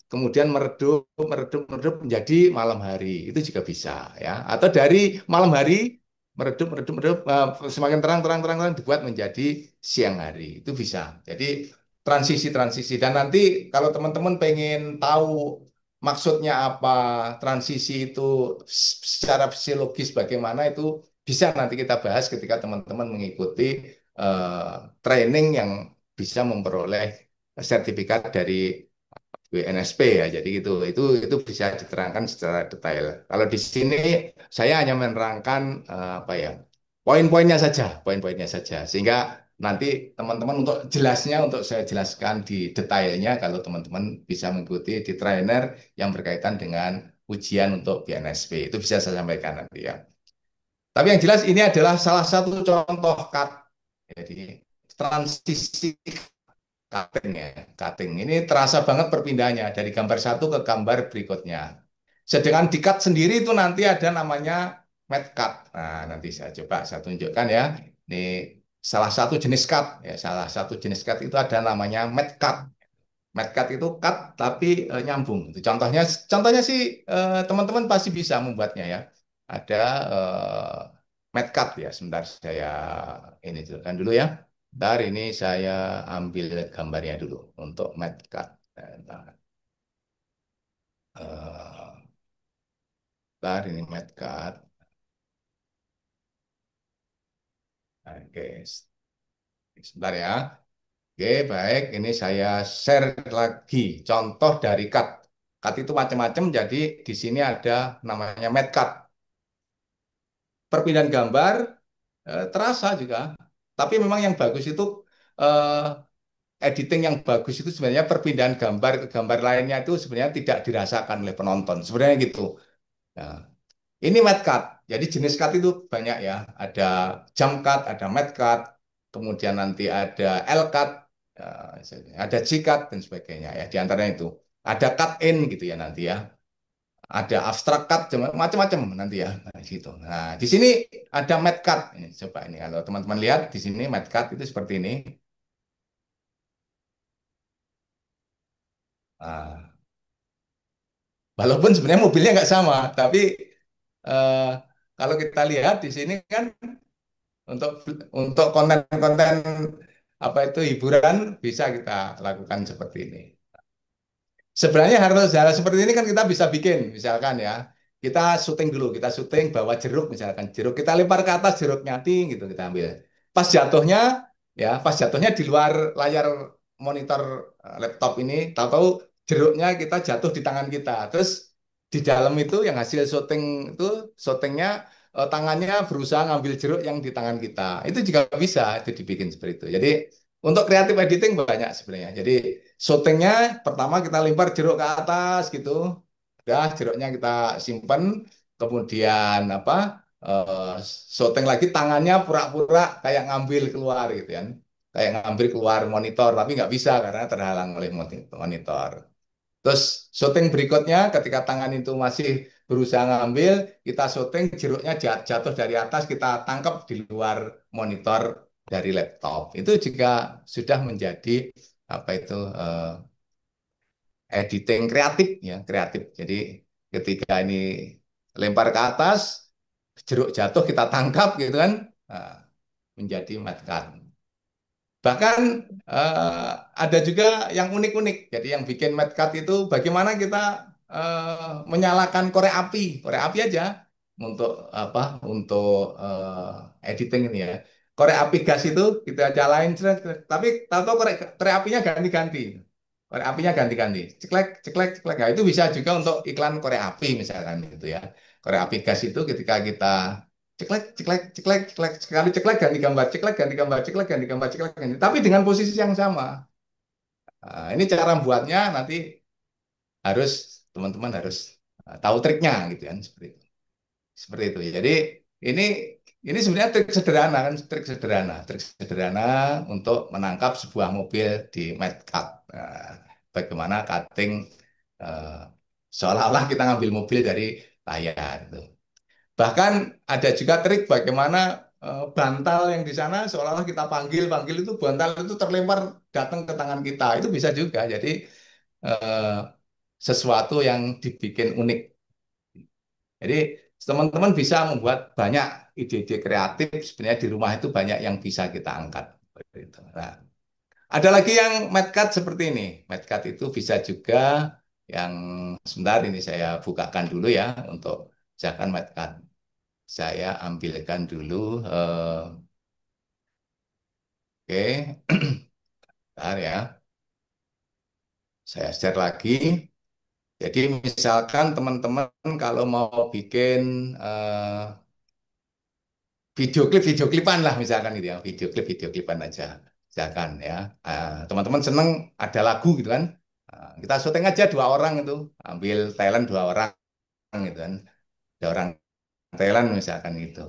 kemudian meredup, meredup, meredup menjadi malam hari. Itu juga bisa ya. Atau dari malam hari meredup, meredup, meredup semakin terang, terang, terang, terang dibuat menjadi siang hari. Itu bisa. Jadi transisi-transisi. Dan nanti kalau teman-teman pengen tahu maksudnya apa, transisi itu secara fisiologis bagaimana, itu bisa nanti kita bahas ketika teman-teman mengikuti training yang bisa memperoleh sertifikat dari WNSP ya. Jadi itu bisa diterangkan secara detail. Kalau di sini saya hanya menerangkan apa ya poin-poinnya saja, sehingga nanti teman-teman untuk jelasnya untuk saya jelaskan di detailnya kalau teman-teman bisa mengikuti di trainer yang berkaitan dengan ujian untuk BNSP itu bisa saya sampaikan nanti ya. Tapi yang jelas ini adalah salah satu contoh cut. Jadi transisi cutting ya, cutting. Ini terasa banget perpindahannya dari gambar satu ke gambar berikutnya. Sedangkan di cut sendiri itu nanti ada namanya matte cut. Nah, nanti saya tunjukkan ya. Ini salah satu jenis cut ya, salah satu jenis cut itu ada namanya matte cut. Matte cut itu cut tapi nyambung. Itu contohnya sih teman-teman pasti bisa membuatnya ya. Ada matte cut ya. Sebentar saya ini tunjukkan dulu ya. Ntar ini saya ambil gambarnya dulu untuk matte cut. Nah, ntar ini matte cut. Oke, sebentar ya. Oke, baik. Ini saya share lagi contoh dari cut. Cut itu macam-macam, jadi di sini ada namanya matte cut. Perpindahan gambar terasa juga. Tapi memang yang bagus itu eh, editing yang bagus itu sebenarnya perpindahan gambar ke gambar lainnya itu sebenarnya tidak dirasakan oleh penonton. Sebenarnya gitu. Nah, ini matte cut. Jadi jenis cut itu banyak ya. Ada jump cut, ada matte cut, kemudian nanti ada L cut, ada G cut dan sebagainya ya. Di antaranya itu ada cut in gitu ya nanti ya. Ada abstract cut macam-macam nanti ya. Nah, gitu. Nah, di sini ada matte cut. Ini, coba ini kalau teman-teman lihat di sini matte cut itu seperti ini. Nah, walaupun sebenarnya mobilnya nggak sama, tapi eh, kalau kita lihat di sini kan untuk untuk konten-konten apa itu hiburan bisa kita lakukan seperti ini. Sebenarnya hal seperti ini kan kita bisa bikin, misalkan ya, kita syuting dulu, kita syuting bawa jeruk, misalkan jeruk kita lempar ke atas jeruknya ting gitu kita ambil. Pas jatuhnya, pas jatuhnya di luar layar monitor laptop ini, tahu-tahu jeruknya kita jatuh di tangan kita. Terus di dalam itu yang hasil syuting itu syutingnya tangannya berusaha ngambil jeruk yang di tangan kita. Itu juga bisa itu dibikin seperti itu. Jadi untuk kreatif editing banyak sebenarnya. Jadi syutingnya pertama kita lempar jeruk ke atas gitu, udah jeruknya kita simpen, kemudian apa? Syuting lagi tangannya pura-pura kayak ngambil keluar gitu kan, kayak ngambil keluar monitor, tapi nggak bisa karena terhalang oleh monitor. Terus syuting berikutnya ketika tangan itu masih berusaha ngambil, kita syuting jeruknya jatuh dari atas, kita tangkap di luar monitor dari laptop. Itu juga sudah menjadi apa itu editing kreatif ya, kreatif. Jadi ketika ini lempar ke atas, jeruk jatuh kita tangkap gitu kan, nah, menjadi matkan. Bahkan ada juga yang unik-unik. Jadi yang bikin Mad Cut itu bagaimana kita menyalakan korek api, aja untuk apa? Untuk editing ini ya. Korek api gas itu kita nyalain, tapi tahu-tahu korek apinya ganti-ganti. Korek apinya ganti-ganti. Ceklek, ceklek, ceklek. Nah, itu bisa juga untuk iklan korek api misalkan gitu ya. Korek api gas itu ketika kita ceklek ceklek ceklek ceklek sekali ceklek ganti gambar ceklek ganti gambar ceklek ganti gambar ceklek ganti tapi dengan posisi yang sama. Nah, ini cara buatnya nanti harus teman-teman harus tahu triknya gitu kan seperti itu jadi ini sebenarnya trik sederhana untuk menangkap sebuah mobil di Mad Cut. Bagaimana cutting eh, seolah-olah kita ngambil mobil dari layar gitu. Bahkan ada juga trik bagaimana bantal yang di sana seolah-olah kita panggil itu bantal itu terlempar datang ke tangan kita. Itu bisa juga. Jadi eh, sesuatu yang dibikin unik. Jadi teman-teman bisa membuat banyak ide-ide kreatif. Sebenarnya di rumah itu banyak yang bisa kita angkat. Seperti itu. Nah, ada lagi yang matcut seperti ini. Matcut itu bisa juga yang sebentar ini saya bukakan dulu ya untuk misalkan matcut. Saya ambilkan dulu. Oke, bentar ya. Saya share lagi. Jadi misalkan teman-teman kalau mau bikin eh, video klipan lah misalkan gitu ya, video klipan aja, misalkan ya. Teman-teman seneng ada lagu gitu kan, kita syuting aja 2 orang itu, ambil talent 2 orang gitu kan, ada orang Thailand misalkan gitu.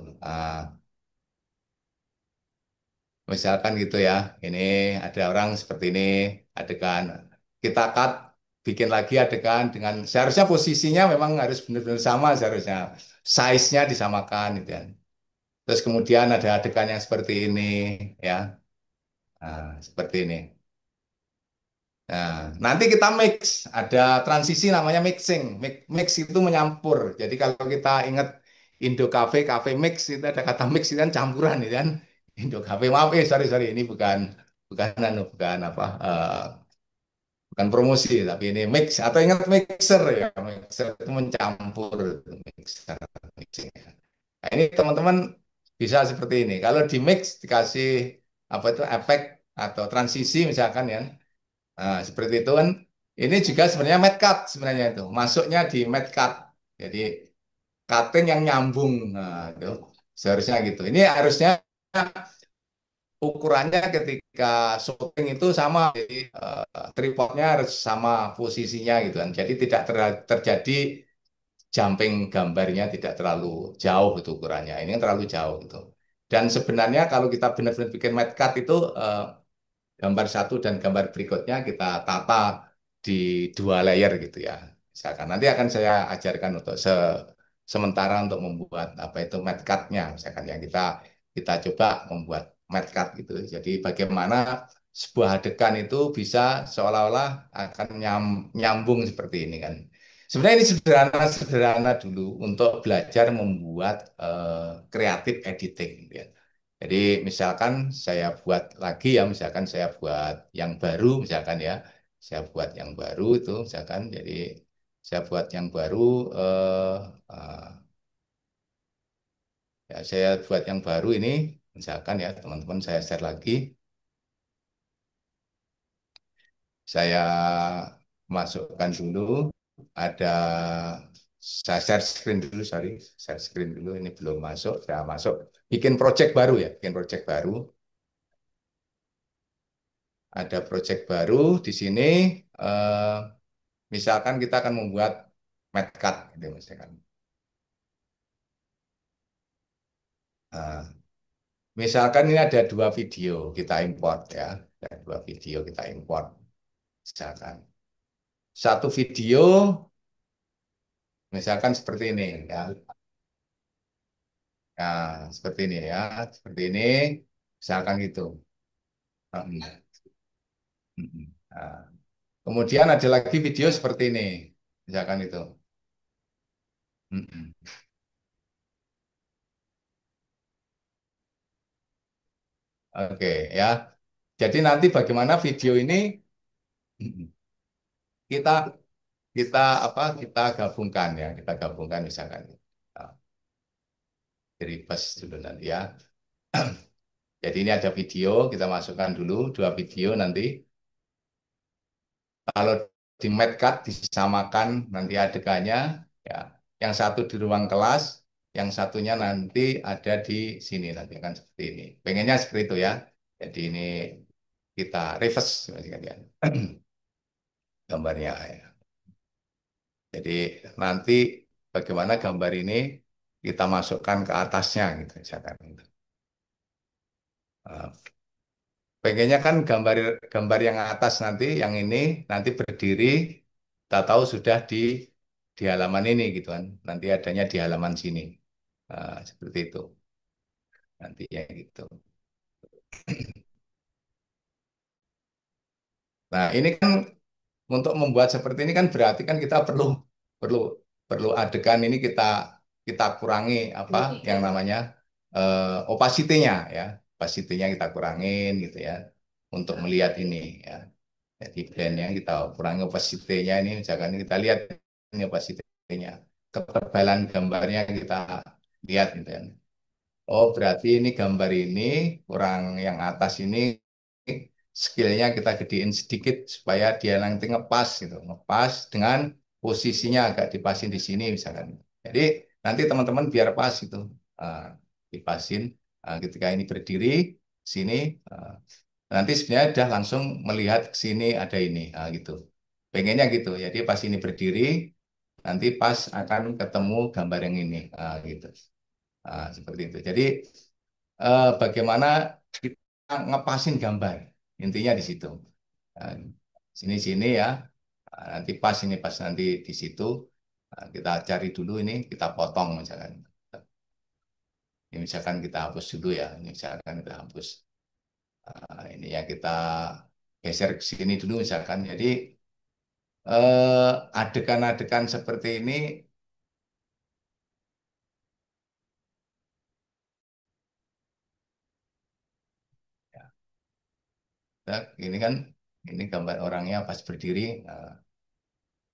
Misalkan gitu ya, ini ada orang seperti ini, adegan. Kita cut, bikin lagi adegan dengan, seharusnya posisinya memang harus benar-benar sama seharusnya. Size-nya disamakan gitu kan. Terus kemudian ada adegan yang seperti ini, ya. Seperti ini. Nah, nanti kita mix, ada transisi namanya mixing. Mix itu menyampur. Jadi kalau kita ingat Indo Cafe, Cafe Mix itu ada kata mix itu kan campuran itu kan. Indo Cafe, maaf sorry sorry ini bukan bukan bukan apa bukan promosi tapi ini mix atau ingat mixer ya. Mixer itu mencampur mixer mixing. Nah, ini teman-teman bisa seperti ini. Kalau di mix dikasih apa itu efek atau transisi misalkan ya. Nah, seperti itu kan. Ini juga sebenarnya mad cut sebenarnya itu. Masuknya di mad cut. Jadi cutting yang nyambung. Nah, itu seharusnya gitu. Ini harusnya ukurannya ketika shooting itu sama. Jadi tripodnya harus sama posisinya gitu kan. Jadi tidak terjadi jumping gambarnya tidak terlalu jauh itu ukurannya. Ini kan terlalu jauh gitu. Dan sebenarnya kalau kita benar-benar bikin mad cut itu gambar satu dan gambar berikutnya kita tata di 2 layer gitu ya. Misalkan nanti akan saya ajarkan untuk sementara untuk membuat apa itu matte cut-nya. Misalkan yang kita coba membuat matte cut gitu. Jadi bagaimana sebuah adegan itu bisa seolah-olah akan nyambung seperti ini kan. Sebenarnya ini sederhana-sederhana dulu untuk belajar membuat kreatif editing gitu ya. Jadi misalkan saya buat lagi ya, misalkan saya buat yang baru, misalkan ya, saya buat yang baru itu, misalkan, jadi saya buat yang baru, eh, eh, ya saya buat yang baru ini, misalkan ya teman-teman saya share lagi, saya masukkan dulu, ada saya share screen dulu, sorry, share screen dulu, ini belum masuk, saya masuk, bikin project baru ya, bikin project baru. Ada project baru di sini. eh, Misalkan kita akan membuat matcut, gitu misalkan. Nah, misalkan ini ada 2 video kita import ya, ada 2 video kita import. Misalkan satu video, misalkan seperti ini ya, nah seperti ini ya, seperti ini, misalkan gitu. Nah, kemudian ada lagi video seperti ini, misalkan itu. Oke ya. Jadi nanti bagaimana video ini kita kita kita gabungkan ya, kita gabungkan misalkan. Nah, dari pas dulu nanti ya. Jadi ini ada video, kita masukkan dulu 2 video nanti. Kalau di Medcat disamakan nanti adegannya, ya. Yang satu di ruang kelas, yang satunya nanti ada di sini nanti akan seperti ini. Pengennya seperti itu ya. Jadi ini kita reverse ya, gambarnya ya. Jadi nanti bagaimana gambar ini kita masukkan ke atasnya gitu misalkan. Nah, pengennya kan gambar gambar yang atas nanti, yang ini nanti berdiri, kita tahu sudah di halaman ini gitu kan. Nanti adanya di halaman sini. Nah, seperti itu. Nanti ya gitu. Nah, ini kan untuk membuat seperti ini kan berarti kan kita perlu perlu perlu adegan ini kita kurangi apa yang namanya opacity-nya ya. Opacity-nya kita kurangin gitu ya untuk melihat ini ya. Jadi blend-nya kita kurangi opacity-nya ini, misalkan kita lihat ini opacity-nya. Ketebalan gambarnya kita lihat gitu kan. Oh, berarti ini gambar ini kurang yang atas ini skillnya kita gedein sedikit supaya dia nanti ngepas gitu, ngepas dengan posisinya agak dipasin di sini misalkan. Jadi nanti teman-teman biar pas itu, uh, dipasin. Ketika ini berdiri sini, uh, nanti sebenarnya udah langsung melihat ke sini ada ini, gitu. Pengennya gitu. Jadi pas ini berdiri, nanti pas akan ketemu gambar yang ini, gitu. Seperti itu. Jadi bagaimana kita ngepasin gambar, intinya di situ. Nah, sini-sini ya. Nanti pas ini pas nanti di situ, kita cari dulu ini kita potong misalkan. Ini misalkan kita hapus dulu ya. Ini misalkan kita hapus. Ini ya kita geser ke sini dulu misalkan. Jadi adegan-adegan seperti ini, ya, ini kan ini gambar orangnya pas berdiri.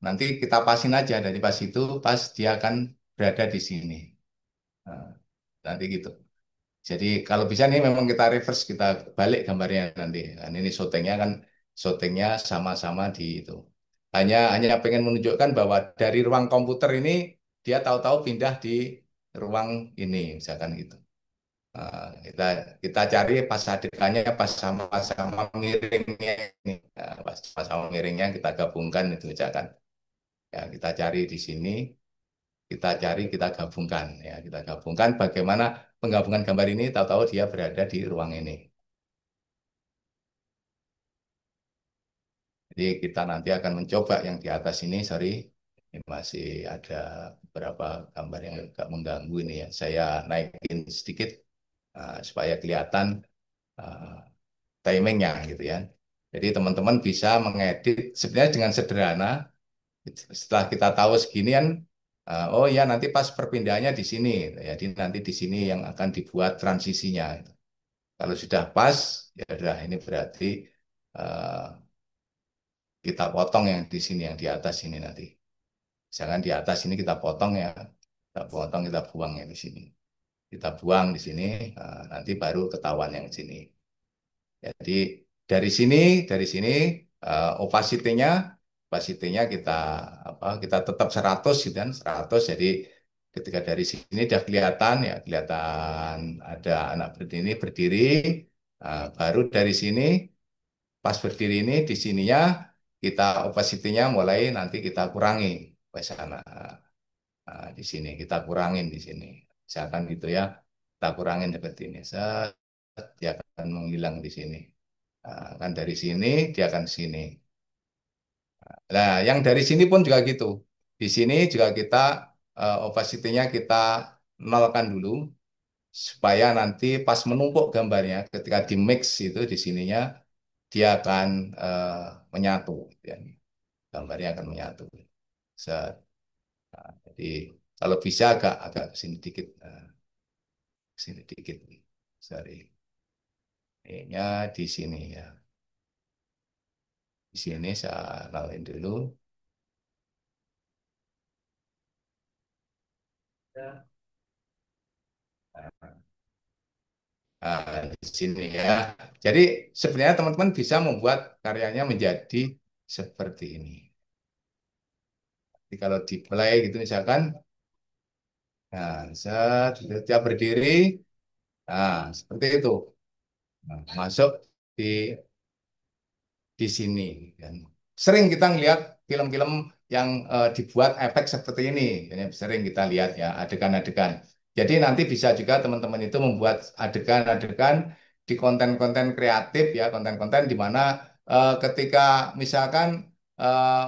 Nanti kita pasin aja dari pas itu, pas dia akan berada di sini. Nah, nanti gitu. Jadi kalau bisa nih memang kita reverse, kita balik gambarnya nanti. Kan ini syutingnya sama-sama di itu. Hanya pengen menunjukkan bahwa dari ruang komputer ini dia tahu-tahu pindah di ruang ini, misalkan gitu. Kita kita cari pas adegannya pas sama-sama miringnya ini. Pas sama-sama miringnya kita gabungkan itu misalkan. Ya, kita cari di sini, kita cari, kita gabungkan. Ya, kita gabungkan bagaimana penggabungan gambar ini, tahu-tahu dia berada di ruang ini. Jadi kita nanti akan mencoba yang di atas ini, sorry, ini masih ada beberapa gambar yang agak mengganggu ini ya. Saya naikin sedikit supaya kelihatan uh, timingnya gitu ya. Jadi teman-teman bisa mengedit sebenarnya dengan sederhana. Setelah kita tahu seginian, oh ya nanti pas perpindahannya di sini, jadi nanti di sini yang akan dibuat transisinya. Kalau sudah pas, ya udah ini berarti eh, kita potong yang di sini, yang di atas ini nanti. Misalkan di atas ini kita potong ya, kita potong, kita buang yang di sini. Kita buang di sini, nanti baru ketahuan yang di sini. Jadi dari sini opacity-nya kita apa kita tetap 100 gitu kan 100. Jadi ketika dari sini udah kelihatan ya kelihatan ada anak berdiri baru dari sini pas berdiri ini di sininya kita opacity-nya mulai nanti kita kurangi ke sana. Di sini kita kurangin di sini. Misalkan gitu ya. Kita kurangin seperti ini. Dia akan menghilang di sini. Kan dari sini dia akan sini. Nah, yang dari sini pun juga gitu. Di sini juga kita opacity-nya kita nolkan dulu supaya nanti pas menumpuk gambarnya ketika di mix itu di sininya dia akan menyatu gitu ya. Gambarnya akan menyatu. Set. Jadi kalau bisa agak agak ke sini dikit, ke sini dikit. Sorry. Ini-nya di sini ya. Di sini saya lalui dulu. Di sini ya. Jadi sebenarnya teman-teman bisa membuat karyanya menjadi seperti ini. Jadi kalau di play gitu misalkan, nah, dia berdiri, nah seperti itu. Nah, masuk di sini kan. Sering kita ngelihat film-film yang dibuat efek seperti ini. Ini sering kita lihat ya adegan-adegan. Jadi nanti bisa juga teman-teman itu membuat adegan-adegan di konten-konten kreatif ya, konten-konten di mana ketika misalkan eh,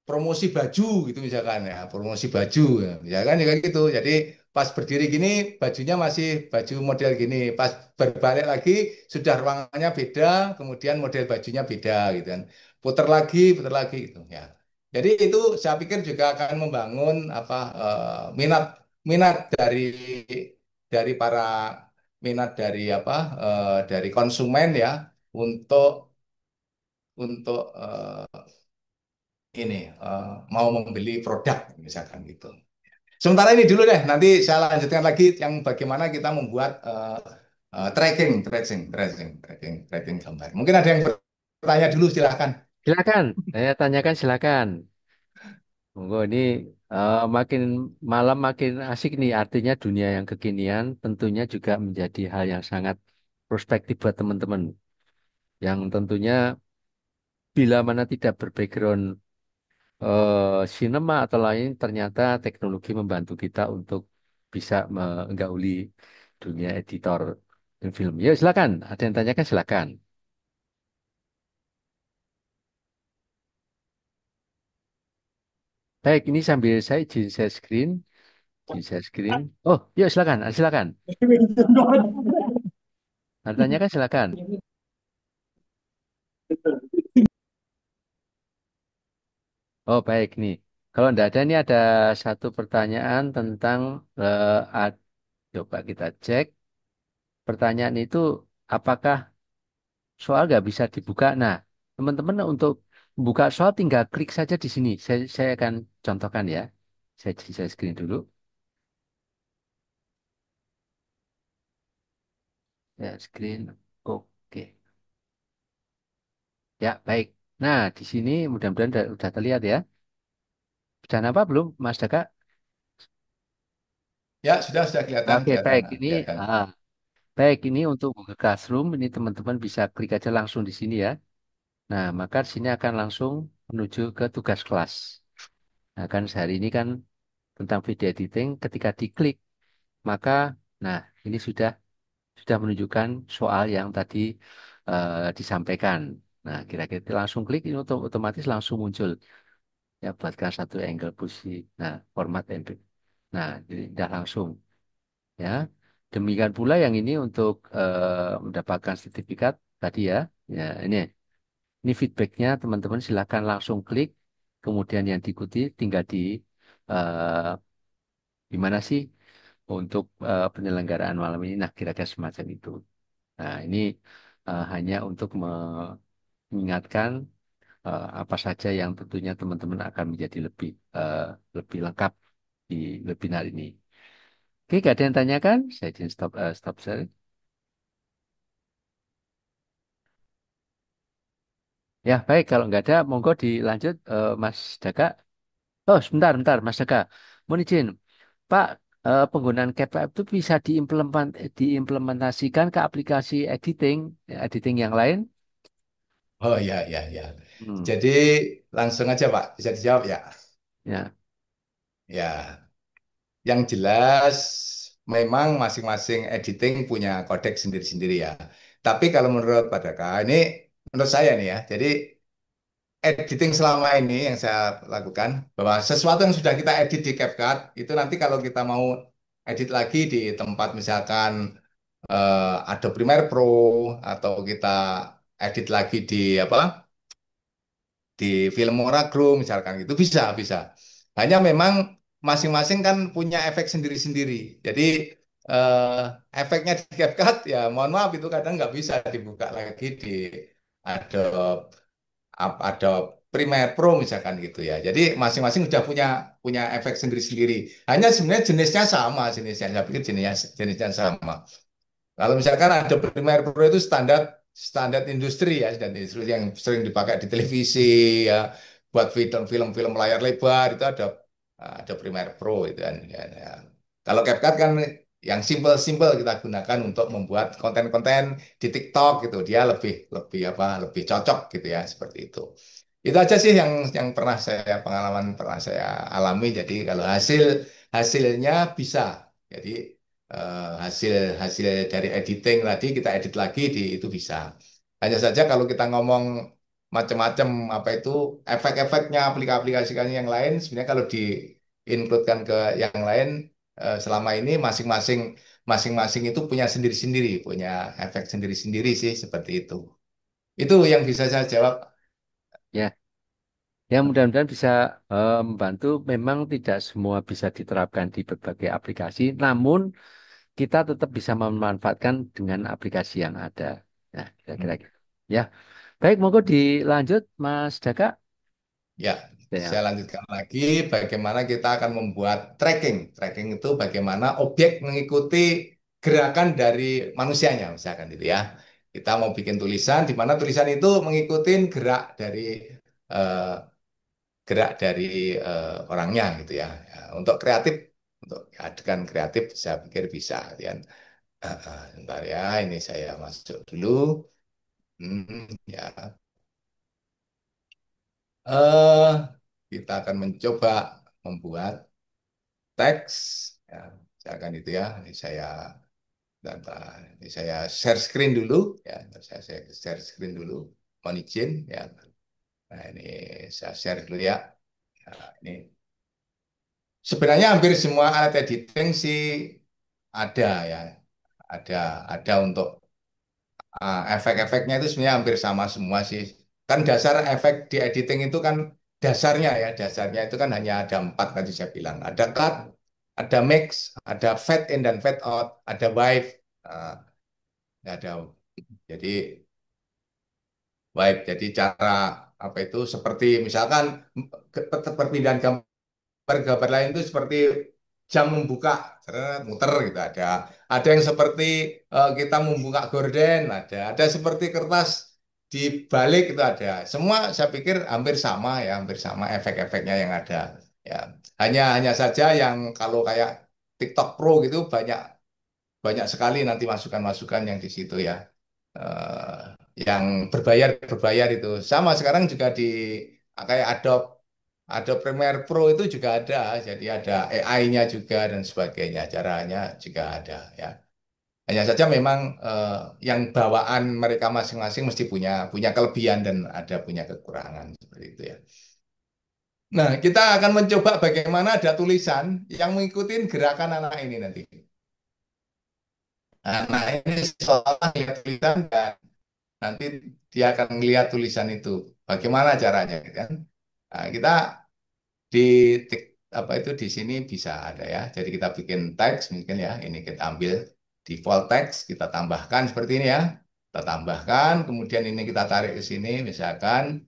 promosi baju gitu misalkan ya promosi baju ya misalkan juga gitu jadi pas berdiri gini bajunya masih baju model gini pas berbalik lagi sudah ruangannya beda kemudian model bajunya beda gitu kan putar lagi gitu ya jadi itu saya pikir juga akan membangun apa minat minat para minat dari apa dari konsumen ya untuk ini mau membeli produk misalkan gitu. Sementara ini dulu deh, nanti saya lanjutkan lagi yang bagaimana kita membuat tracking gambar. Mungkin ada yang bertanya dulu, silakan. Silakan, saya tanyakan silakan. Monggo ini makin malam makin asik nih. Artinya dunia yang kekinian tentunya juga menjadi hal yang sangat prospektif buat teman-teman. Yang tentunya bila mana tidak berbackground sinema atau lain, ternyata teknologi membantu kita untuk bisa menggauli dunia editor dan film. Ya silakan, ada yang tanyakan silakan. Baik, ini sambil saya izin share screen. Oh, yuk silakan, silakan. Ada tanyakan silakan. Oh baik nih. Kalau tidak ada ini ada satu pertanyaan tentang coba kita cek. Pertanyaan itu apakah soal nggak bisa dibuka? Nah, teman-teman untuk buka soal tinggal klik saja di sini. Saya akan contohkan ya. Saya screen dulu. Ya screen. Oke. Ya baik. Nah di sini mudah-mudahan sudah terlihat ya. Sudah nampak belum, Mas Daka? Ya, sudah kelihatan, Oke kelihatan, baik. Ini kelihatan. baik ini untuk Google Classroom. Ini teman-teman bisa klik aja langsung di sini ya. Nah, maka di sini akan langsung menuju ke tugas kelas. Nah, kan sehari ini kan tentang video editing, ketika diklik, maka, nah, ini sudah menunjukkan soal yang tadi disampaikan. Nah, kira-kira langsung klik, ini otomatis langsung muncul. Ya, buatkan satu angle posisi. Nah, format MP. Nah, jadi sudah langsung. Ya, demikian pula yang ini untuk mendapatkan sertifikat tadi ya. Ya, ini feedbacknya teman-teman silakan langsung klik. Kemudian yang diikuti tinggal eh, di mana sih untuk penyelenggaraan malam ini. Nah, kira-kira semacam itu. Nah, ini hanya untuk mengingatkan apa saja yang tentunya teman-teman akan menjadi lebih lengkap di webinar ini. Oke, gak ada yang tanyakan? Saya izin stop share. Ya, baik. Kalau nggak ada, monggo dilanjut, Mas Daka. Oh, sebentar, Mas Daka. Mohon izin. Pak, penggunaan CapCut itu bisa diimplementasikan ke aplikasi editing yang lain? Oh ya, ya, ya. Hmm, Jadi langsung aja Pak, bisa dijawab ya. ya, Ya, yang jelas memang masing-masing editing punya kodeks sendiri-sendiri ya. Tapi kalau menurut Pak Daka, ini menurut saya nih ya, jadi editing selama ini yang saya lakukan, bahwa sesuatu yang sudah kita edit di CapCut, itu nanti kalau kita mau edit lagi di tempat misalkan Adobe Premiere Pro, atau kita edit lagi di apa, di Filmora Grow misalkan gitu, bisa bisa. Hanya memang masing-masing kan punya efek sendiri-sendiri. Jadi eh, efeknya di CapCut ya mohon maaf itu kadang nggak bisa dibuka lagi di Adobe Adobe Premiere Pro misalkan gitu ya. Jadi masing-masing sudah punya punya efek sendiri-sendiri. Hanya sebenarnya jenisnya sama, jenisnya saya pikir jenisnya sama. Kalau misalkan ada Premiere Pro itu standar standar industri ya, standar industri yang sering dipakai di televisi ya, buat film-film layar lebar itu ada Premiere Pro itu kan. Ya. Kalau CapCut kan yang simple-simple kita gunakan untuk membuat konten-konten di TikTok gitu, dia lebih lebih apa, lebih cocok gitu ya seperti itu. Itu aja sih yang pernah saya pengalaman pernah saya alami. Jadi kalau hasilnya bisa. Jadi hasil hasil dari editing tadi kita edit lagi di itu bisa. Hanya saja kalau kita ngomong macam-macam apa itu efek-efeknya aplikasi-aplikasi yang lain sebenarnya kalau di includekan ke yang lain selama ini masing-masing itu punya sendiri-sendiri, punya efek sendiri-sendiri sih seperti itu. Itu yang bisa saya jawab. ya. Ya, mudah-mudahan bisa membantu. Memang tidak semua bisa diterapkan di berbagai aplikasi, namun kita tetap bisa memanfaatkan dengan aplikasi yang ada. Nah, kira-kira gitu. Ya, baik, monggo dilanjut, Mas Daka. Ya, saya Ya, lanjutkan lagi bagaimana kita akan membuat tracking. Tracking itu bagaimana objek mengikuti. gerakan dari manusianya, misalkan itu ya. Kita mau bikin tulisan, di mana tulisan itu mengikuti eh, gerak dari orangnya gitu ya. Ya, untuk kreatif, untuk adegan kreatif, saya pikir bisa. Gitu kan. Bentar ya, ini saya masuk dulu. Ya, eh kita akan mencoba membuat teks. Ya, misalkan itu ya. Ini saya data, ini saya share screen dulu. Ya, saya share screen dulu. Mohon izin ya. Nah, ini saya share dulu ya. Nah, ini sebenarnya hampir semua alat editing sih ada ya. Ada ada untuk efek-efeknya itu sebenarnya hampir sama semua sih. Kan dasar efek di editing itu kan dasarnya ya, dasarnya itu kan hanya ada empat tadi saya bilang. Ada cut, ada mix, ada fade in dan fade out, ada wave, uh, ada. Jadi wave, jadi cara apa itu seperti misalkan perpindahan gambar lain itu seperti jam membuka, seret, muter gitu ada yang seperti kita membuka gorden, ada seperti kertas dibalik itu ada. Semua saya pikir hampir sama ya, hampir sama efek-efeknya yang ada. Ya, hanya saja yang kalau kayak TikTok Pro gitu banyak banyak sekali nanti masukan-masukan yang di situ ya. Eh, yang berbayar berbayar itu sama sekarang juga di kayak Adobe Adobe Premiere Pro itu juga ada, jadi ada AI-nya juga dan sebagainya, caranya juga ada ya. Hanya saja memang yang bawaan mereka masing-masing mesti punya punya kelebihan dan ada punya kekurangan seperti itu ya. Nah, kita akan mencoba bagaimana ada tulisan yang mengikuti gerakan anak ini nanti. Nah, ini seolah lihat tulisan dan nanti dia akan melihat tulisan itu. Bagaimana caranya, gitu kan? Nah, kita di apa itu di sini bisa ada ya. Jadi kita bikin teks mungkin ya. Ini kita ambil default teks, kita tambahkan seperti ini ya. Kita tambahkan, kemudian ini kita tarik ke sini, misalkan,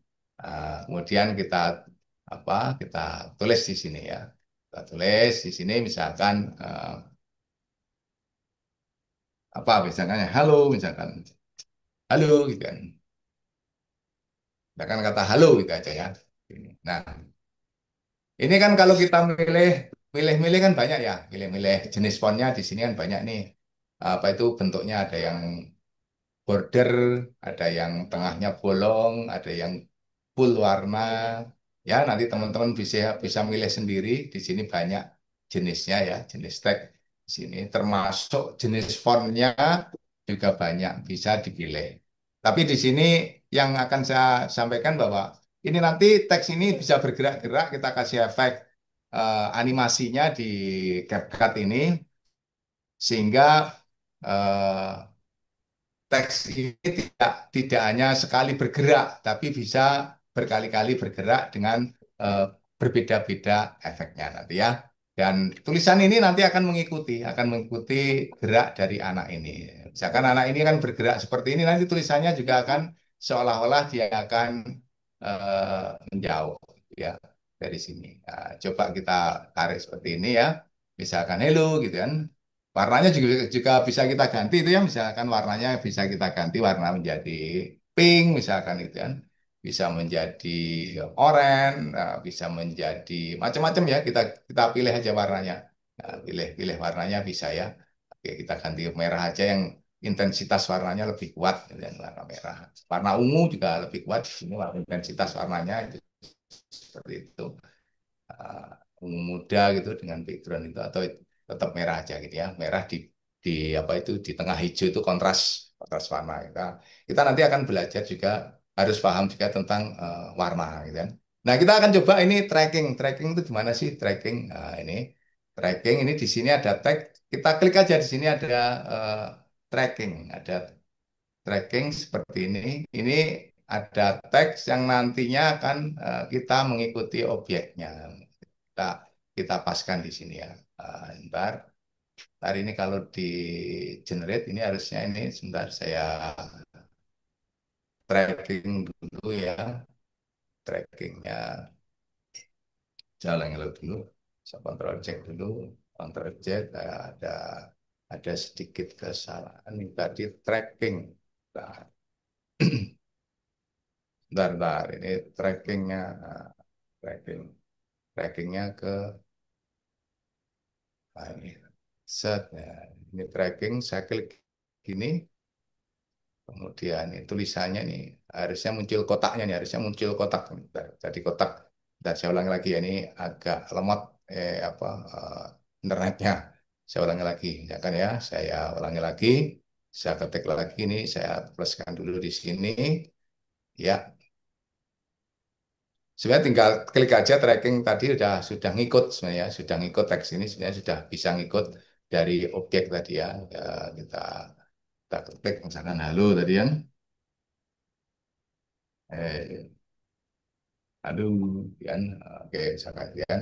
kemudian kita apa? Kita tulis di sini ya. Kita tulis di sini, misalkan apa? Misalkan halo, misalkan halo, gitu kan. Misalkan kata halo gitu aja ya. Nah, ini kan kalau kita milih-milih kan banyak ya, milih-milih jenis fontnya di sini kan banyak nih. Apa itu bentuknya ada yang border, ada yang tengahnya bolong, ada yang full warna. Ya, nanti teman-teman bisa bisa milih sendiri. Di sini banyak jenisnya ya, jenis tag di sini termasuk jenis fontnya juga banyak bisa dipilih. Tapi di sini yang akan saya sampaikan bahwa ini nanti teks ini bisa bergerak-gerak, kita kasih efek animasinya di CapCut ini sehingga eh, teks ini tidak hanya sekali bergerak, tapi bisa berkali-kali bergerak dengan eh, berbeda-beda efeknya nanti ya. Dan tulisan ini nanti akan mengikuti gerak dari anak ini. Misalkan anak ini kan bergerak seperti ini, nanti tulisannya juga akan seolah-olah dia akan menjauh ya dari sini. Nah, coba kita tarik seperti ini ya. Misalkan hello gitu kan. Warnanya juga bisa kita ganti itu ya, misalkan warnanya bisa kita ganti warna menjadi pink misalkan itu kan. Bisa menjadi oranye, bisa menjadi macam-macam ya. Kita pilih aja warnanya. Nah, pilih warnanya bisa ya. Oke, kita ganti merah aja yang intensitas warnanya lebih kuat gitu kan, warna merah. Warna ungu juga lebih kuat. Di sini intensitas warnanya itu seperti itu. Ungu muda gitu dengan background itu atau tetap merah aja gitu ya, merah di apa itu di tengah hijau itu kontras kontras warna. Kita nanti akan belajar juga, harus paham juga tentang warna gitu kan. Nah, kita akan coba ini tracking itu gimana sih tracking. Nah, ini tracking ini di sini ada tag, kita klik aja di sini ada eh, tracking seperti ini. Ini ada teks yang nantinya akan kita mengikuti objeknya. Kita kita paskan di sini ya. Ntar, ntar ini kalau di generate ini harusnya ini sebentar saya tracking dulu ya. Trackingnya jalan dulu. Saya kontrol cek dulu. Kontrol cek ada ada sedikit kesalahan ini tadi tracking. Nah, bentar, ini trackingnya, tracking, trackingnya ke ini set ya. Ini tracking, saya klik gini, kemudian ini tulisannya nih harusnya muncul kotaknya nih, harusnya muncul kotak. Bentar, tadi kotak. Dan saya ulangi lagi ya, ini agak lemot internetnya. Saya ulangi lagi, ya kan ya. Saya ulangi lagi, saya ketik lagi ini, saya pluskan dulu di sini. Ya, sebenarnya tinggal klik aja tracking tadi sudah ngikut sebenarnya, sudah ngikut teks ini sebenarnya sudah bisa ngikut dari objek tadi ya. Ya, kita kita klik misalkan halo tadi yang eh aduh kan oke misalkan kan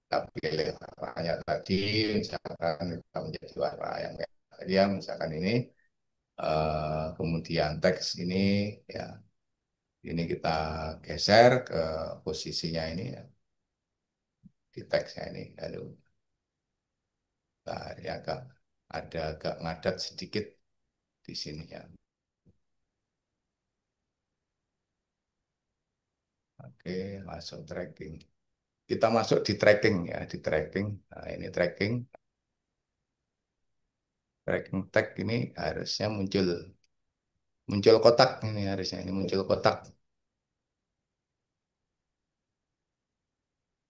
kita pilih warnanya tadi misalkan kita menjadi warna yang kayak tadi yang misalkan ini kemudian teks ini ya ini kita geser ke posisinya ini ya, di teksnya ini aduh. Nah, ini agak ngadat sedikit di sini ya. Oke, masuk tracking. Kita masuk di tracking ya, di tracking. Nah, ini tracking. Tracking tag ini harusnya muncul muncul kotak ini harusnya ini muncul kotak.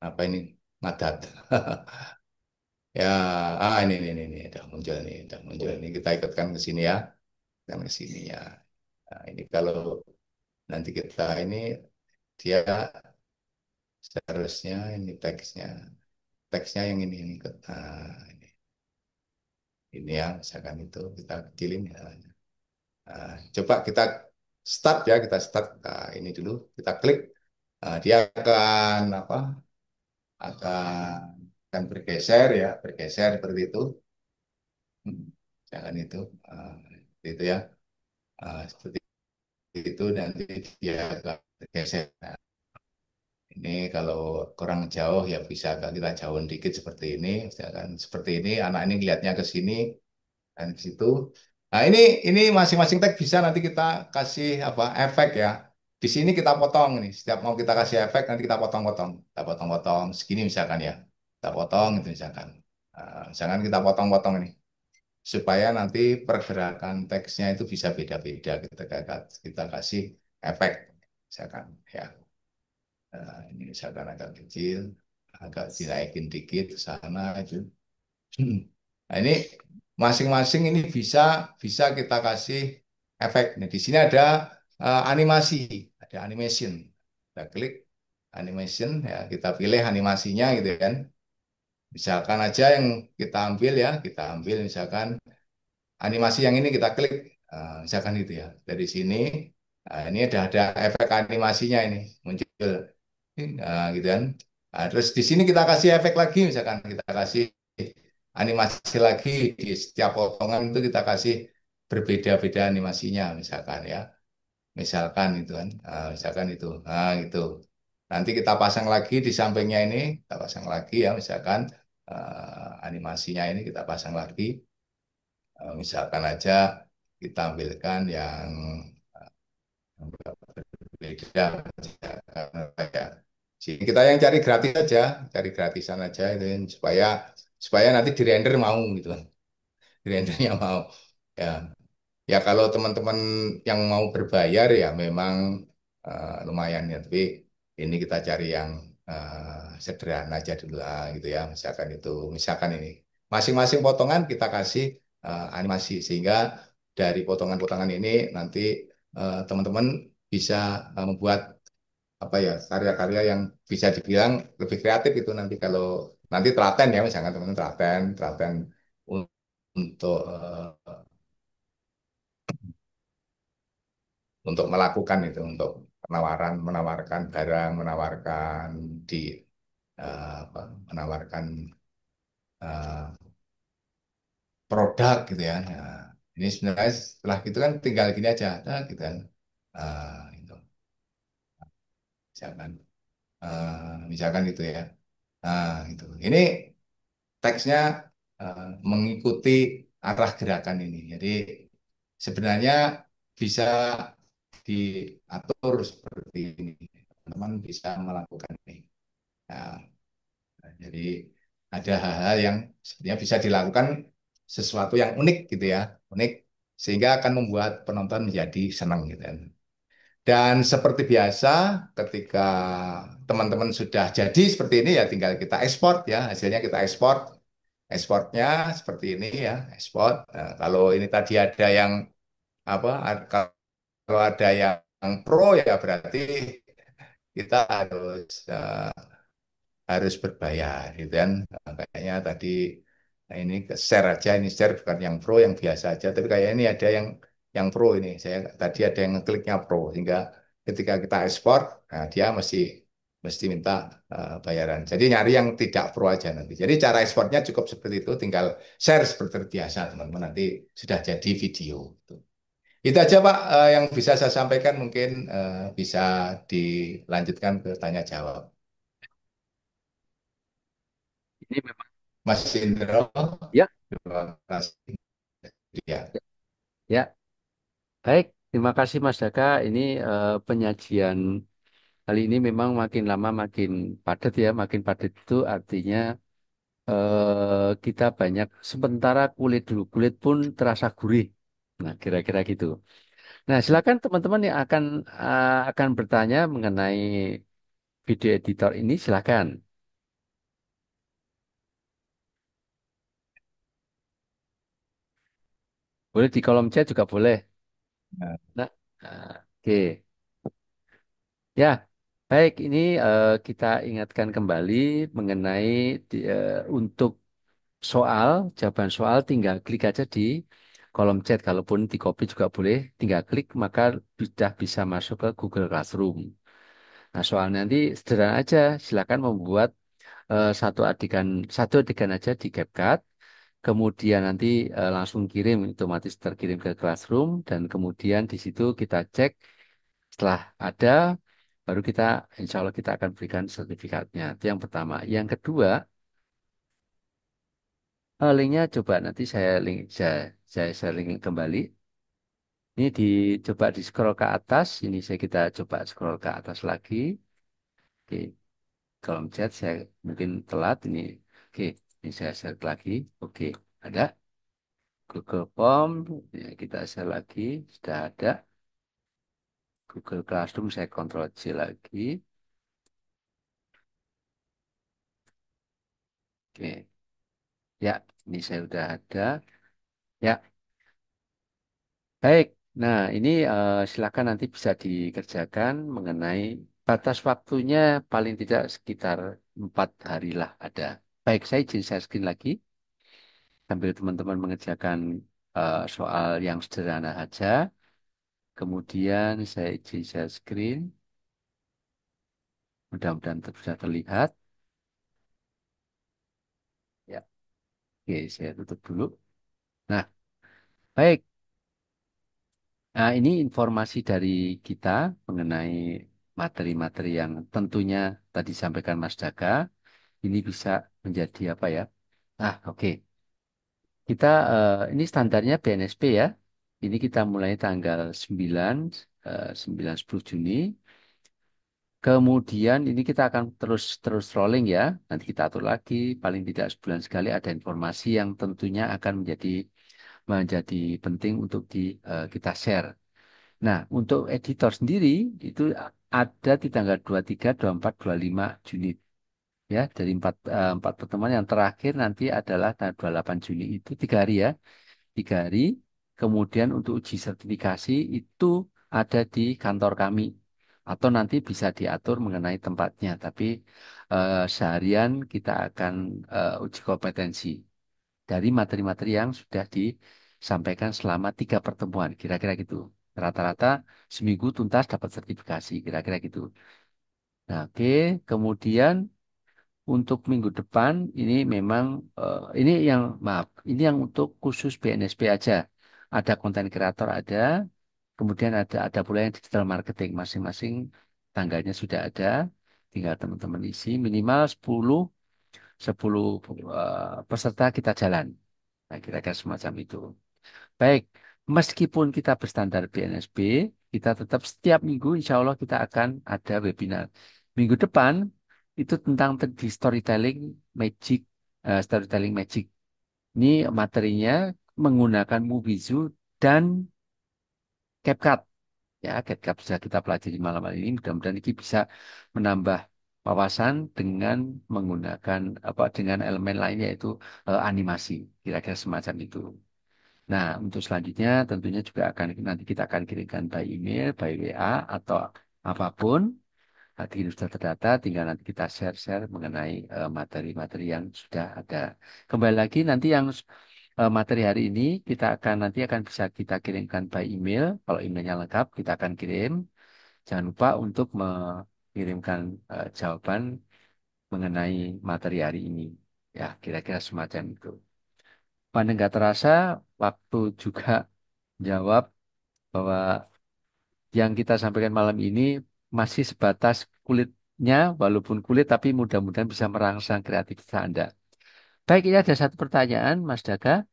Apa ini? Ngadat. Ya, ini udah muncul nih, udah muncul ini kita ikutkan ke sini ya, kan ke sini ya. Nah, ini kalau nanti kita ini dia seharusnya ini teksnya yang ini ini ya misalkan itu kita kecilin ya. Nah, coba kita start ya kita start ini dulu kita klik. Nah, dia akan apa akan bergeser ya bergeser seperti itu. Jangan itu itu ya. Seperti itu nanti dia akan bergeser. Nah, ini kalau kurang jauh ya bisa kita jauhin dikit seperti ini misalkan seperti ini anak ini lihatnya ke sini dan di situ. Nah, ini masing-masing tag bisa nanti kita kasih apa efek ya. Di sini kita potong nih. Setiap mau kita kasih efek nanti kita potong-potong. Kita potong-potong segini misalkan ya. Kita potong itu misalkan. Misalkan kita potong-potong ini supaya nanti pergerakan teksnya itu bisa beda-beda. Kita kasih efek misalkan ya. Ini misalkan agak kecil, agak dinaikin dikit ke sana itu. Nah, ini masing-masing ini bisa bisa kita kasih efek. Nah, di sini ada animasi, ada animation. Kita klik animation ya, kita pilih animasinya gitu kan. Misalkan aja yang kita ambil ya, kita ambil misalkan animasi yang ini kita klik misalkan itu ya. Dari sini ini ada efek animasinya ini muncul. Gitu kan. Nah, terus di sini kita kasih efek lagi, misalkan kita kasih animasi lagi di setiap potongan itu kita kasih berbeda-beda animasinya, misalkan ya, misalkan itu kan, misalkan itu, gitu. Nanti kita pasang lagi di sampingnya ini, kita pasang lagi ya, misalkan animasinya ini kita pasang lagi, misalkan aja kita ambilkan yang beda kayak sini kita yang cari gratis aja cari gratisan aja itu supaya supaya nanti di render mau gitu di rendernya mau ya ya kalau teman-teman yang mau berbayar ya memang lumayan ya tapi ini kita cari yang sederhana aja dulu gitu ya misalkan ini masing-masing potongan kita kasih animasi sehingga dari potongan-potongan ini nanti teman-teman bisa membuat apa ya karya-karya yang bisa dibilang lebih kreatif itu nanti kalau nanti telaten ya misalkan teman-teman telaten telaten untuk untuk melakukan itu untuk menawarkan barang menawarkan di apa, menawarkan eh, produk gitu ya. Nah, ini sebenarnya setelah itu kan tinggal gini aja nah, gitu kan. Itu misalkan misalkan itu ya. Nah, itu. Ini teksnya mengikuti arah gerakan ini. Jadi sebenarnya bisa diatur seperti ini. Teman-teman bisa melakukan ini. Nah, jadi ada hal-hal yang sebenarnya bisa dilakukan sesuatu yang unik gitu ya, unik sehingga akan membuat penonton menjadi senang gitu kan. Dan seperti biasa, ketika teman-teman sudah jadi seperti ini ya tinggal kita ekspor ya, hasilnya kita ekspor. Ekspornya seperti ini ya, ekspor. Nah, kalau ini tadi ada yang apa? Kalau ada yang pro ya berarti kita harus berbayar gitu kan. Nah, kayaknya tadi nah ini share aja, ini share bukan yang pro, yang biasa aja, tapi kayak ini ada yang pro ini. Saya tadi ada yang ngekliknya pro sehingga ketika kita ekspor, nah dia mesti minta bayaran. Jadi nyari yang tidak pro aja nanti. Jadi cara ekspornya cukup seperti itu, tinggal share seperti biasa teman-teman nanti sudah jadi video. Itu aja Pak yang bisa saya sampaikan mungkin bisa dilanjutkan ke tanya jawab. Ini memang Mas Indro, ya, terima kasih. Ya, ya. Baik, terima kasih Mas Daka. Ini penyajian kali ini memang makin lama makin padat ya. Makin padat itu artinya kita banyak sementara kulit dulu. Kulit pun terasa gurih. Nah, kira-kira gitu. Nah, silakan teman-teman yang akan bertanya mengenai video editor ini silakan. Boleh di kolom chat juga boleh. nah, Nah, oke. Ya, baik. Ini kita ingatkan kembali mengenai untuk soal, jawaban soal tinggal klik aja di kolom chat. Kalaupun di copy juga boleh, tinggal klik maka sudah bisa masuk ke Google Classroom. Nah, soalnya nanti sederhana aja. Silakan membuat satu adegan aja di CapCut. Kemudian nanti langsung kirim, otomatis terkirim ke Classroom dan kemudian di situ kita cek setelah ada, baru kita, insya Allah kita akan berikan sertifikatnya. Itu yang pertama. Yang kedua, linknya coba nanti saya link kembali. Ini coba di scroll ke atas. Ini kita coba scroll ke atas lagi. Oke, kolom chat saya mungkin telat ini. Oke, ini saya share lagi. Oke, ada Google Form. Ya, kita share lagi. Sudah ada Google Classroom. Saya Ctrl C lagi. Oke, ya, ini saya sudah ada. Ya, baik. Nah, ini silakan nanti bisa dikerjakan mengenai batas waktunya paling tidak sekitar 4 hari lah ada. Baik, saya izin share screen lagi sambil teman-teman mengerjakan soal yang sederhana saja. Kemudian saya izin share screen. Mudah-mudahan bisa terlihat. Ya, oke, saya tutup dulu. Nah, baik. Nah, ini informasi dari kita mengenai materi-materi yang tentunya tadi sampaikan Mas Daka. Ini bisa menjadi apa ya? Ah, oke. Kita ini standarnya BNSP ya. Ini kita mulai tanggal 9, 10 Juni. Kemudian ini kita akan terus terus rolling ya. Nanti kita atur lagi. Paling tidak sebulan sekali ada informasi yang tentunya akan menjadi penting untuk kita share. Nah, untuk editor sendiri itu ada di tanggal 23, 24, 25 Juni ya. Dari empat pertemuan yang terakhir nanti adalah tanggal 28 Juni itu 3 hari ya. 3 hari. Kemudian untuk uji sertifikasi itu ada di kantor kami atau nanti bisa diatur mengenai tempatnya. Tapi seharian kita akan uji kompetensi dari materi-materi yang sudah disampaikan selama 3 pertemuan, kira-kira gitu. Rata-rata seminggu tuntas dapat sertifikasi, kira-kira gitu. Nah, oke. Kemudian untuk minggu depan ini memang ini yang maaf, ini yang untuk khusus BNSP aja. Ada konten kreator ada, kemudian ada pula yang digital marketing masing-masing tanggalnya sudah ada. Tinggal teman-teman isi minimal 10 peserta kita jalan. Nah, kira-kira semacam itu. Baik, meskipun kita berstandar BNSB, kita tetap setiap minggu insya Allah kita akan ada webinar. Minggu depan itu tentang tadi magic, storytelling magic. Ini materinya menggunakan Movizu dan CapCut. Ya, CapCut sudah kita pelajari malam hari ini. Mudah-mudahan ini bisa menambah wawasan dengan menggunakan dengan elemen lainnya yaitu animasi. Kira-kira semacam itu. Nah, untuk selanjutnya tentunya juga akan nanti kita akan kirimkan by email, by WA atau apapun. Nanti ini sudah terdata, tinggal nanti kita share-share mengenai materi-materi yang sudah ada. Kembali lagi nanti yang materi hari ini nanti akan bisa kita kirimkan by email. Kalau emailnya lengkap kita akan kirim. Jangan lupa untuk mengirimkan jawaban mengenai materi hari ini. Ya, kira-kira semacam itu. Pandang nggak terasa, waktu juga jawab bahwa yang kita sampaikan malam ini masih sebatas kulitnya, walaupun kulit, tapi mudah-mudahan bisa merangsang kreativitas Anda. Baik, ini ada satu pertanyaan, Mas Daga.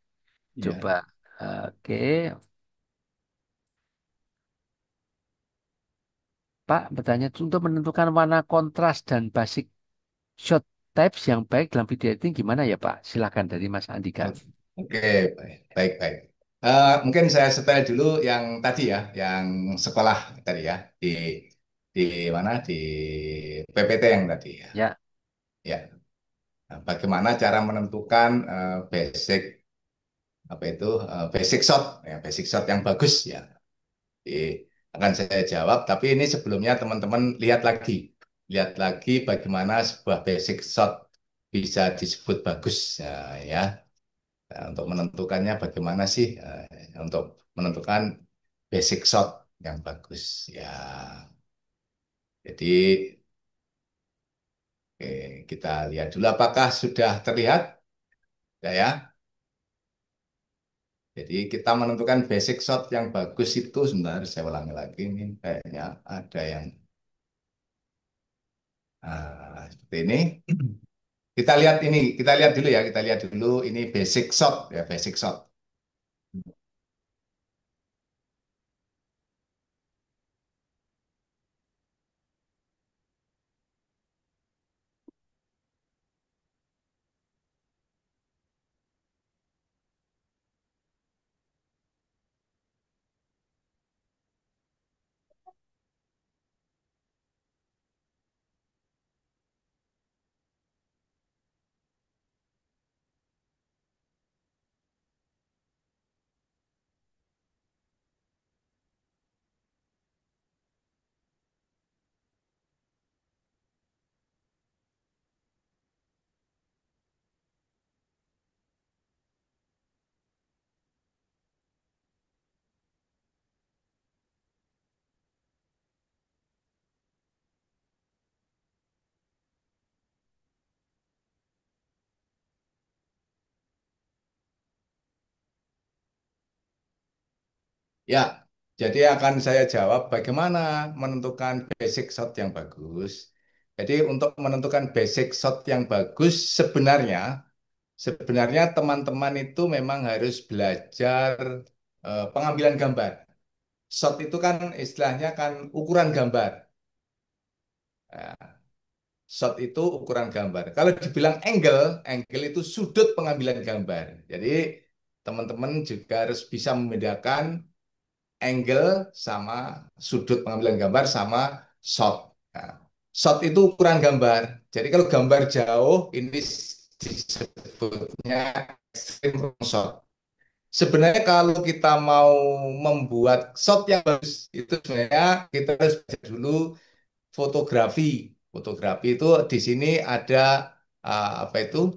Coba, Ya. oke, Pak, bertanya untuk menentukan warna kontras dan basic shot types yang baik dalam video editing gimana ya, Pak? Silakan dari Mas Andika. Oke, baik, baik, baik. Mungkin saya setel dulu yang tadi ya, yang sekolah tadi ya, di mana di PPT yang tadi ya. Ya, Ya, nah, bagaimana cara menentukan basic apa itu basic shot yang bagus ya. Jadi, akan saya jawab, tapi ini sebelumnya teman-teman lihat lagi bagaimana sebuah basic shot bisa disebut bagus ya, ya. Nah, untuk menentukannya bagaimana sih untuk menentukan basic shot yang bagus ya. Jadi kita lihat dulu apakah sudah terlihat ya, ya. Jadi kita menentukan basic shot yang bagus itu sebentar saya ulangi lagi ini kayaknya ada yang seperti ini. Kita lihat dulu ya, kita lihat dulu ini basic shot ya, basic shot. Ya, jadi akan saya jawab bagaimana menentukan basic shot yang bagus. Jadi untuk menentukan basic shot yang bagus sebenarnya teman-teman itu memang harus belajar pengambilan gambar. Shot itu kan istilahnya kan ukuran gambar. Nah, shot itu ukuran gambar. Kalau dibilang angle itu sudut pengambilan gambar. Jadi teman-teman juga harus bisa membedakan angle sama sudut pengambilan gambar sama shot. Nah, shot itu ukuran gambar. Jadi kalau gambar jauh ini disebutnya extreme long shot. Sebenarnya kalau kita mau membuat shot yang bagus itu sebenarnya kita harus belajar dulu fotografi. Fotografi itu di sini ada apa itu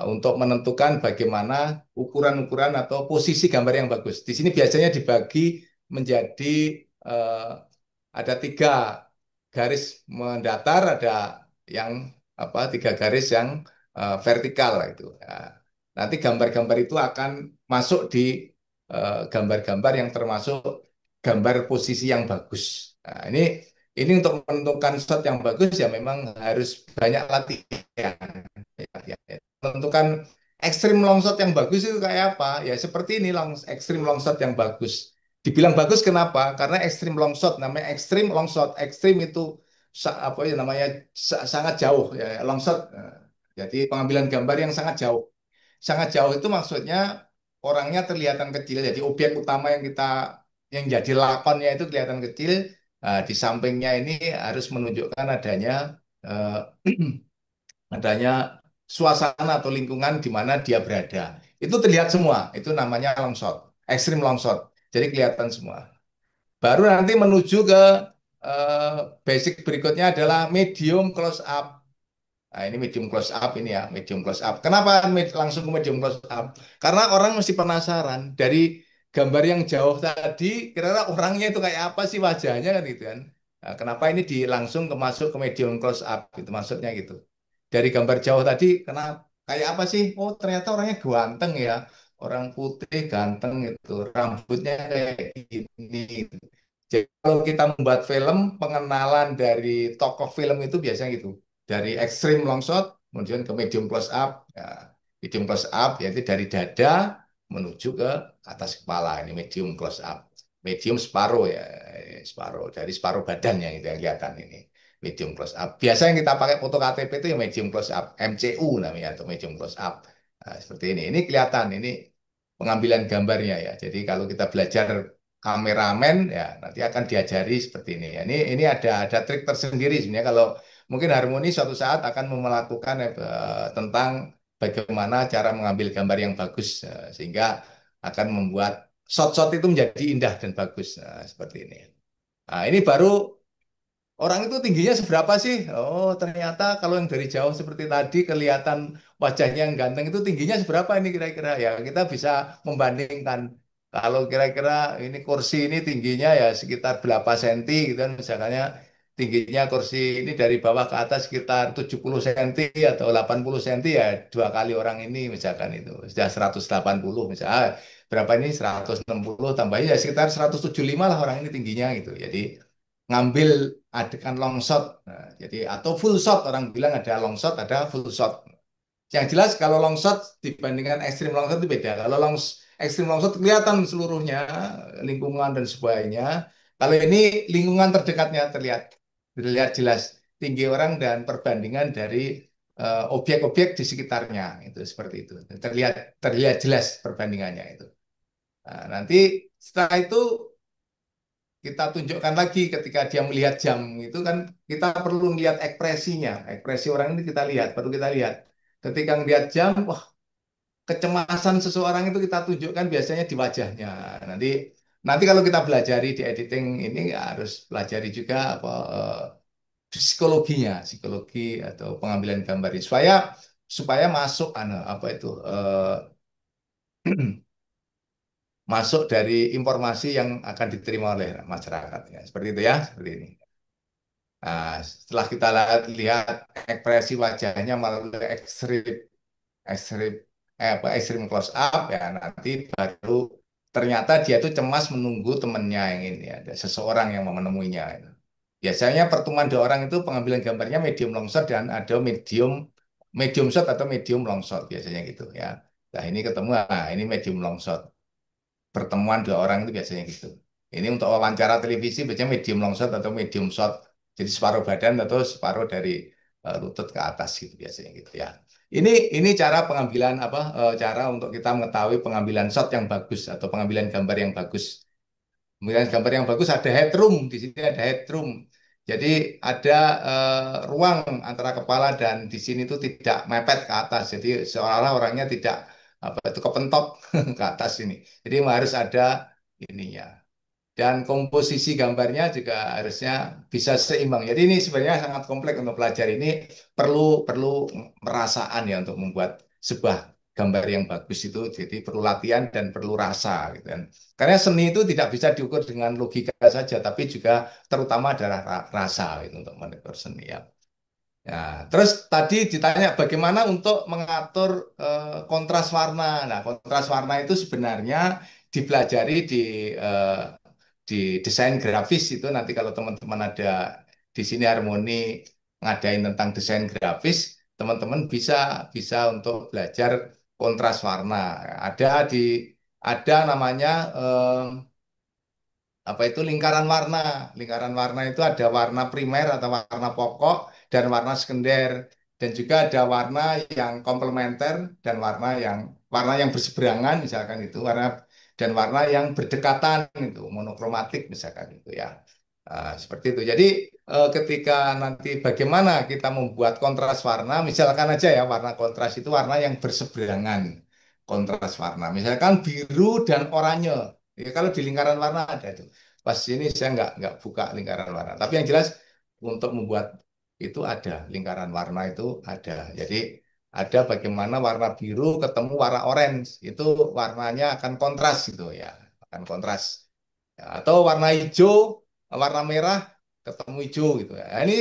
untuk menentukan bagaimana ukuran-ukuran atau posisi gambar yang bagus. Di sini biasanya dibagi menjadi eh, ada tiga garis mendatar, ada yang apa tiga garis yang vertikal lah itu. Nah, nanti gambar-gambar itu akan masuk di gambar-gambar yang termasuk gambar posisi yang bagus. Nah, ini untuk menentukan shot yang bagus ya memang harus banyak latihan. Ya, ya, ya. Menentukan ekstrim long shot yang bagus itu kayak apa? Ya seperti ini ekstrim long shot yang bagus. Dibilang bagus kenapa? Karena ekstrim long shot namanya ekstrim long shot. Ekstrim itu apa ya namanya sangat jauh ya long shot. Jadi pengambilan gambar yang sangat jauh. Sangat jauh itu maksudnya orangnya kelihatan kecil. Jadi objek utama yang jadi lakonnya itu kelihatan kecil. Di sampingnya ini harus menunjukkan eh, adanya suasana atau lingkungan di mana dia berada. Itu terlihat semua. Itu namanya long shot, ekstrim long shot. Jadi kelihatan semua. Baru nanti menuju ke eh, basic berikutnya adalah medium close up. Nah, ini medium close up ini ya, medium close up. Kenapa langsung ke medium close up? Karena orang mesti penasaran dari gambar yang jauh tadi, kira-kira orangnya itu kayak apa sih wajahnya kan gitu kan. Nah, kenapa ini langsung masuk ke medium close up gitu maksudnya gitu. Dari gambar jauh tadi, kenapa kayak apa sih? Oh, ternyata orangnya ganteng ya. Orang putih ganteng gitu, rambutnya kayak gini. Jadi kalau kita membuat film, pengenalan dari tokoh film itu biasanya gitu dari extreme long shot kemudian ke medium close up. Ya, medium close up yaitu dari dada menuju ke atas kepala, ini medium close up. Medium separuh ya, separuh dari separuh badannya itu yang kelihatan ini medium close up. Biasa yang kita pakai foto KTP itu yang medium close up, MCU namanya atau medium close up. Nah, seperti ini kelihatan ini pengambilan gambarnya ya. Jadi kalau kita belajar kameramen ya nanti akan diajari seperti ini. Ya, ini ada trik tersendiri sebenarnya kalau mungkin Harmoni suatu saat akan melakukan tentang bagaimana cara mengambil gambar yang bagus sehingga akan membuat shot-shot itu menjadi indah dan bagus. Nah, seperti ini. Nah, ini baru orang itu tingginya seberapa sih? Oh, ternyata kalau yang dari jauh seperti tadi kelihatan wajahnya yang ganteng itu tingginya seberapa ini kira-kira? Ya, kita bisa membandingkan. Kalau kira-kira ini kursi ini tingginya ya sekitar berapa senti gitu kan misalnya tingginya kursi ini dari bawah ke atas sekitar 70 senti atau 80 senti ya dua kali orang ini misalkan itu sudah 180 misalnya berapa ini 160 tambahnya ya sekitar 175 lah orang ini tingginya gitu. Jadi ngambil adegan long shot. Nah, jadi atau full shot orang bilang ada long shot, ada full shot. Yang jelas kalau long shot dibandingkan ekstrim long shot itu beda. Kalau ekstrim long shot kelihatan seluruhnya lingkungan dan sebagainya. Kalau ini lingkungan terdekatnya terlihat jelas tinggi orang dan perbandingan dari objek-objek di sekitarnya itu seperti itu. Terlihat terlihat jelas perbandingannya itu. Nah, nanti setelah itu kita tunjukkan lagi ketika dia melihat jam itu kan kita perlu melihat ekspresinya, ekspresi orang ini kita lihat, perlu kita lihat. Ketika melihat jam, wah kecemasan seseorang itu kita tunjukkan biasanya di wajahnya. Nanti nanti kalau kita belajari di editing ini harus pelajari juga apa psikologinya, psikologi atau pengambilan gambar ini supaya supaya masuk apa itu masuk dari informasi yang akan diterima oleh masyarakat ya. Seperti itu ya, seperti ini. Nah, setelah kita lihat ekspresi wajahnya melalui ekstrim ekstrim close up ya nanti baru ternyata dia itu cemas menunggu temannya yang ini ada seseorang yang mau menemuinya. Biasanya pertemuan dua orang itu pengambilan gambarnya medium long shot dan ada medium medium shot atau medium long shot biasanya gitu ya. Nah ini ketemu, nah ini medium long shot pertemuan dua orang itu biasanya gitu. Ini untuk wawancara televisi biasanya medium long shot atau medium shot. Jadi separuh badan atau separuh dari lutut ke atas gitu biasanya gitu ya. Ini cara pengambilan apa cara untuk kita mengetahui pengambilan shot yang bagus atau pengambilan gambar yang bagus. Pengambilan gambar yang bagus ada headroom, di sini ada headroom. Jadi ada ruang antara kepala dan di sini itu tidak mepet ke atas. Jadi seolah-olah orangnya tidak apa itu kepentok ke atas ini. Jadi harus ada ininya. Dan komposisi gambarnya juga harusnya bisa seimbang. Jadi ini sebenarnya sangat kompleks untuk pelajar ini perlu perlu merasaan ya untuk membuat sebuah gambar yang bagus itu. Jadi perlu latihan dan perlu rasa gitu kan. Karena seni itu tidak bisa diukur dengan logika saja, tapi juga terutama adalah rasa itu untuk mengukur seni ya. Ya, terus tadi ditanya bagaimana untuk mengatur kontras warna. Nah, kontras warna itu sebenarnya dipelajari eh, di desain grafis itu nanti kalau teman-teman ada di sini Harmoni ngadain tentang desain grafis, teman-teman bisa bisa untuk belajar kontras warna. Ada di ada namanya apa itu lingkaran warna. Lingkaran warna itu ada warna primer atau warna pokok dan warna sekunder dan juga ada warna yang komplementer dan warna yang berseberangan misalkan itu warna dan warna yang berdekatan itu monokromatik misalkan itu ya. Seperti itu. Jadi ketika nanti bagaimana kita membuat kontras warna, misalkan aja ya warna kontras itu warna yang berseberangan kontras warna. Misalkan biru dan oranye. Ya, kalau di lingkaran warna ada itu. Pas ini saya nggak buka lingkaran warna. Tapi yang jelas untuk membuat itu ada lingkaran warna itu ada. Jadi ada bagaimana warna biru ketemu warna orange itu warnanya akan kontras gitu ya, akan kontras. Ya, atau warna hijau, warna merah ketemu hijau gitu ya. Nah, ini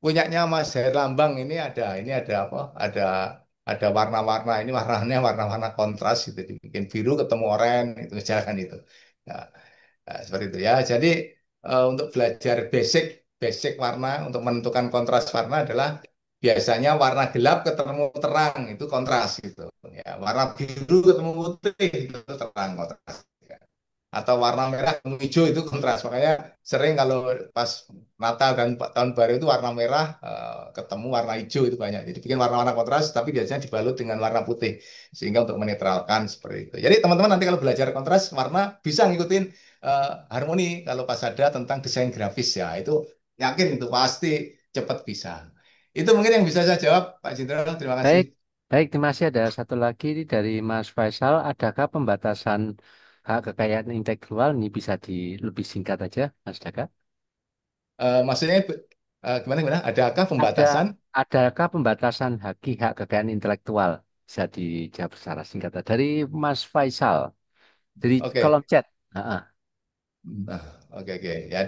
punyanya Mas Herlambang ini ada apa? Ada warna-warna ini warnanya warna-warna kontras gitu dibikin biru ketemu oranye itu misalkan itu. Ya, nah, seperti itu ya. Jadi untuk belajar basic basic warna untuk menentukan kontras warna adalah biasanya warna gelap ketemu terang itu kontras gitu. Ya, warna biru ketemu putih itu terang kontras. Ya. Atau warna merah ketemu hijau itu kontras. Makanya sering kalau pas Natal dan tahun baru itu warna merah ketemu warna hijau itu banyak. Jadi bikin warna-warna kontras tapi biasanya dibalut dengan warna putih sehingga untuk menetralkan seperti itu. Jadi teman-teman nanti kalau belajar kontras warna bisa ngikutin harmoni kalau pas ada tentang desain grafis ya itu yakin itu pasti cepat bisa. Itu mungkin yang bisa saya jawab Pak Jenderal. Terima kasih. Baik, baik, terima kasih. Ada satu lagi dari Mas Faisal. Adakah pembatasan hak kekayaan intelektual? Ini bisa lebih singkat aja, Mas Daka. Maksudnya gimana gimana? Adakah Ada, pembatasan? adakah pembatasan hak kekayaan intelektual? Bisa dijawab secara singkat. Dari Mas Faisal, dari kolom Oke. chat. Ah, Nah, oke oke ya.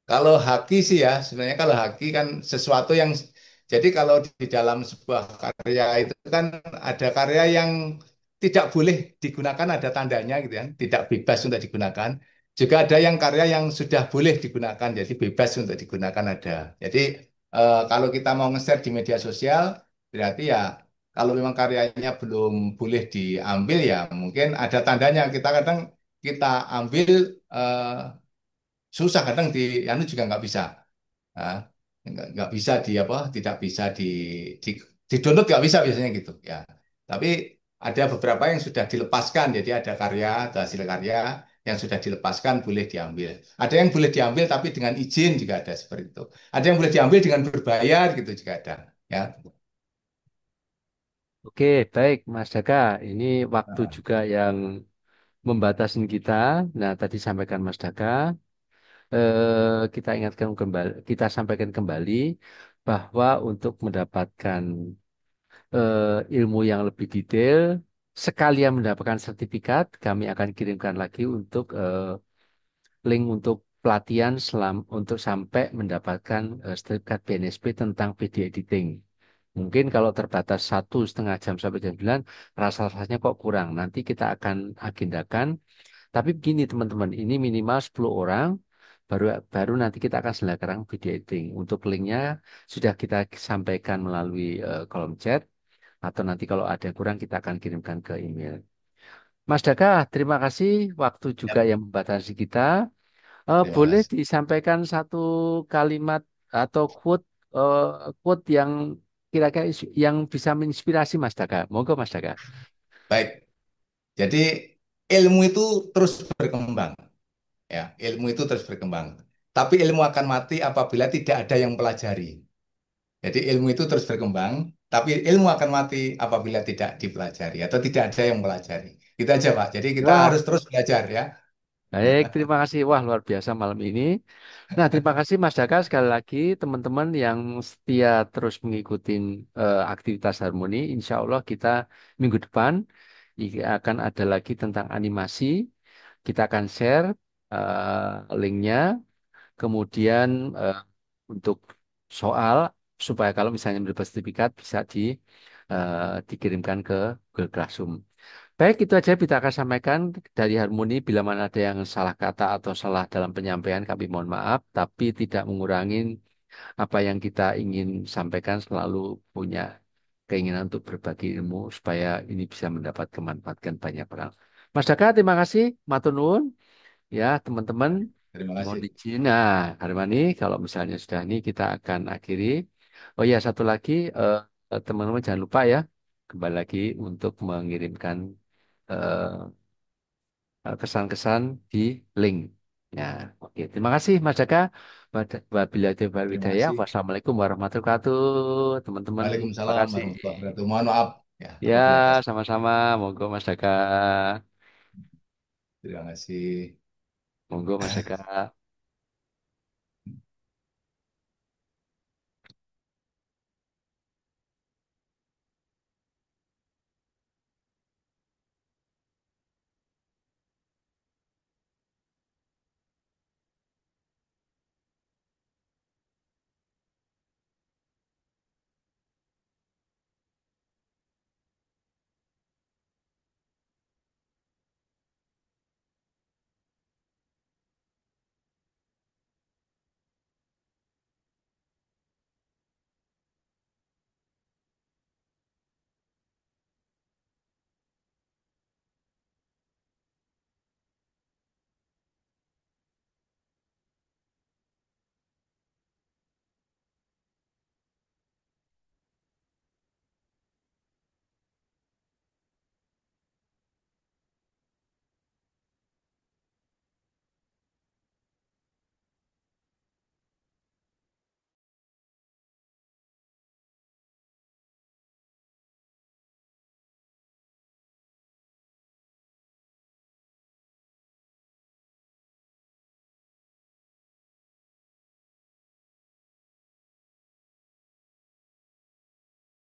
Kalau haki sih ya, sebenarnya kalau haki kan sesuatu yang jadi kalau di dalam sebuah karya itu kan ada karya yang tidak boleh digunakan ada tandanya gitu kan, tidak bebas untuk digunakan. Juga ada yang karya yang sudah boleh digunakan, jadi bebas untuk digunakan ada. Jadi kalau kita mau nge-share di media sosial, berarti ya kalau memang karyanya belum boleh diambil ya mungkin ada tandanya. Kita kadang kita ambil eh, susah kadang di anu juga nggak bisa. Nah, nggak bisa di apa tidak bisa di, di download nggak bisa biasanya gitu ya tapi ada beberapa yang sudah dilepaskan jadi ada karya ada hasil karya yang sudah dilepaskan boleh diambil ada yang boleh diambil tapi dengan izin juga ada seperti itu ada yang boleh diambil dengan berbayar gitu juga ada ya. oke, baik, Mas Daka. Ini waktu Nah, juga yang membatasi kita. Nah, tadi sampaikan Mas Daka. Kita ingatkan kembali, kita sampaikan kembali bahwa untuk mendapatkan ilmu yang lebih detail, sekalian mendapatkan sertifikat, kami akan kirimkan lagi untuk link untuk pelatihan untuk sampai mendapatkan sertifikat BNSP tentang video editing. Mungkin kalau terbatas 1,5 jam sampai jam 9, rasa-rasanya kok kurang. Nanti kita akan agendakan. Tapi begini teman-teman, ini minimal 10 orang, baru baru nanti kita akan selenggarakan video editing. Untuk linknya sudah kita sampaikan melalui kolom chat, atau nanti kalau ada yang kurang kita akan kirimkan ke email. Mas Daka, terima kasih. Waktu juga ya, yang membatasi kita. terima Boleh kasih. disampaikan satu kalimat atau eh, quote yang kira-kira yang bisa menginspirasi Mas Daka. Monggo Mas Daka. Baik jadi ilmu itu terus berkembang ya ilmu itu terus berkembang tapi ilmu akan mati apabila tidak ada yang pelajari. Jadi ilmu itu terus berkembang, tapi ilmu akan mati apabila tidak dipelajari atau tidak ada yang pelajari. Gitu aja, Pak. Jadi kita Wah, harus terus belajar ya. baik, terima kasih. Wah, luar biasa malam ini. Nah, terima kasih Mas Daka sekali lagi teman-teman yang setia terus mengikuti aktivitas Harmoni. Insya Allah kita minggu depan akan ada lagi tentang animasi. Kita akan share linknya. Kemudian untuk soal supaya kalau misalnya mendapat sertifikat bisa dikirimkan ke Google Classroom. Baik, itu aja kita akan sampaikan dari Harmoni. Bila mana ada yang salah kata atau salah dalam penyampaian, kami mohon maaf, tapi tidak mengurangi apa yang kita ingin sampaikan selalu punya keinginan untuk berbagi ilmu supaya ini bisa mendapat kemanfaatkan banyak orang. Mas Daka, terima kasih. Matur nuwun. Ya, teman-teman, Terima mohon kasih. izin. Nah, Harmani, kalau misalnya sudah ini kita akan akhiri. Oh ya, satu lagi, teman-teman jangan lupa ya, kembali lagi untuk mengirimkan eh, kesan-kesan di link. Ya, oke. Terima kasih, Mas Jaka. Wabillahi taufiq wal Terima hidayah. kasih. Wassalamualaikum warahmatullahi wabarakatuh. Teman-teman, terima Waalaikumsalam kasih. warahmatullahi wabarakatuh. Mohon maaf ya Ya, apabila ada. sama-sama. Monggo, Mas Jaka. Terima kasih. Monggo, Mas Jaka.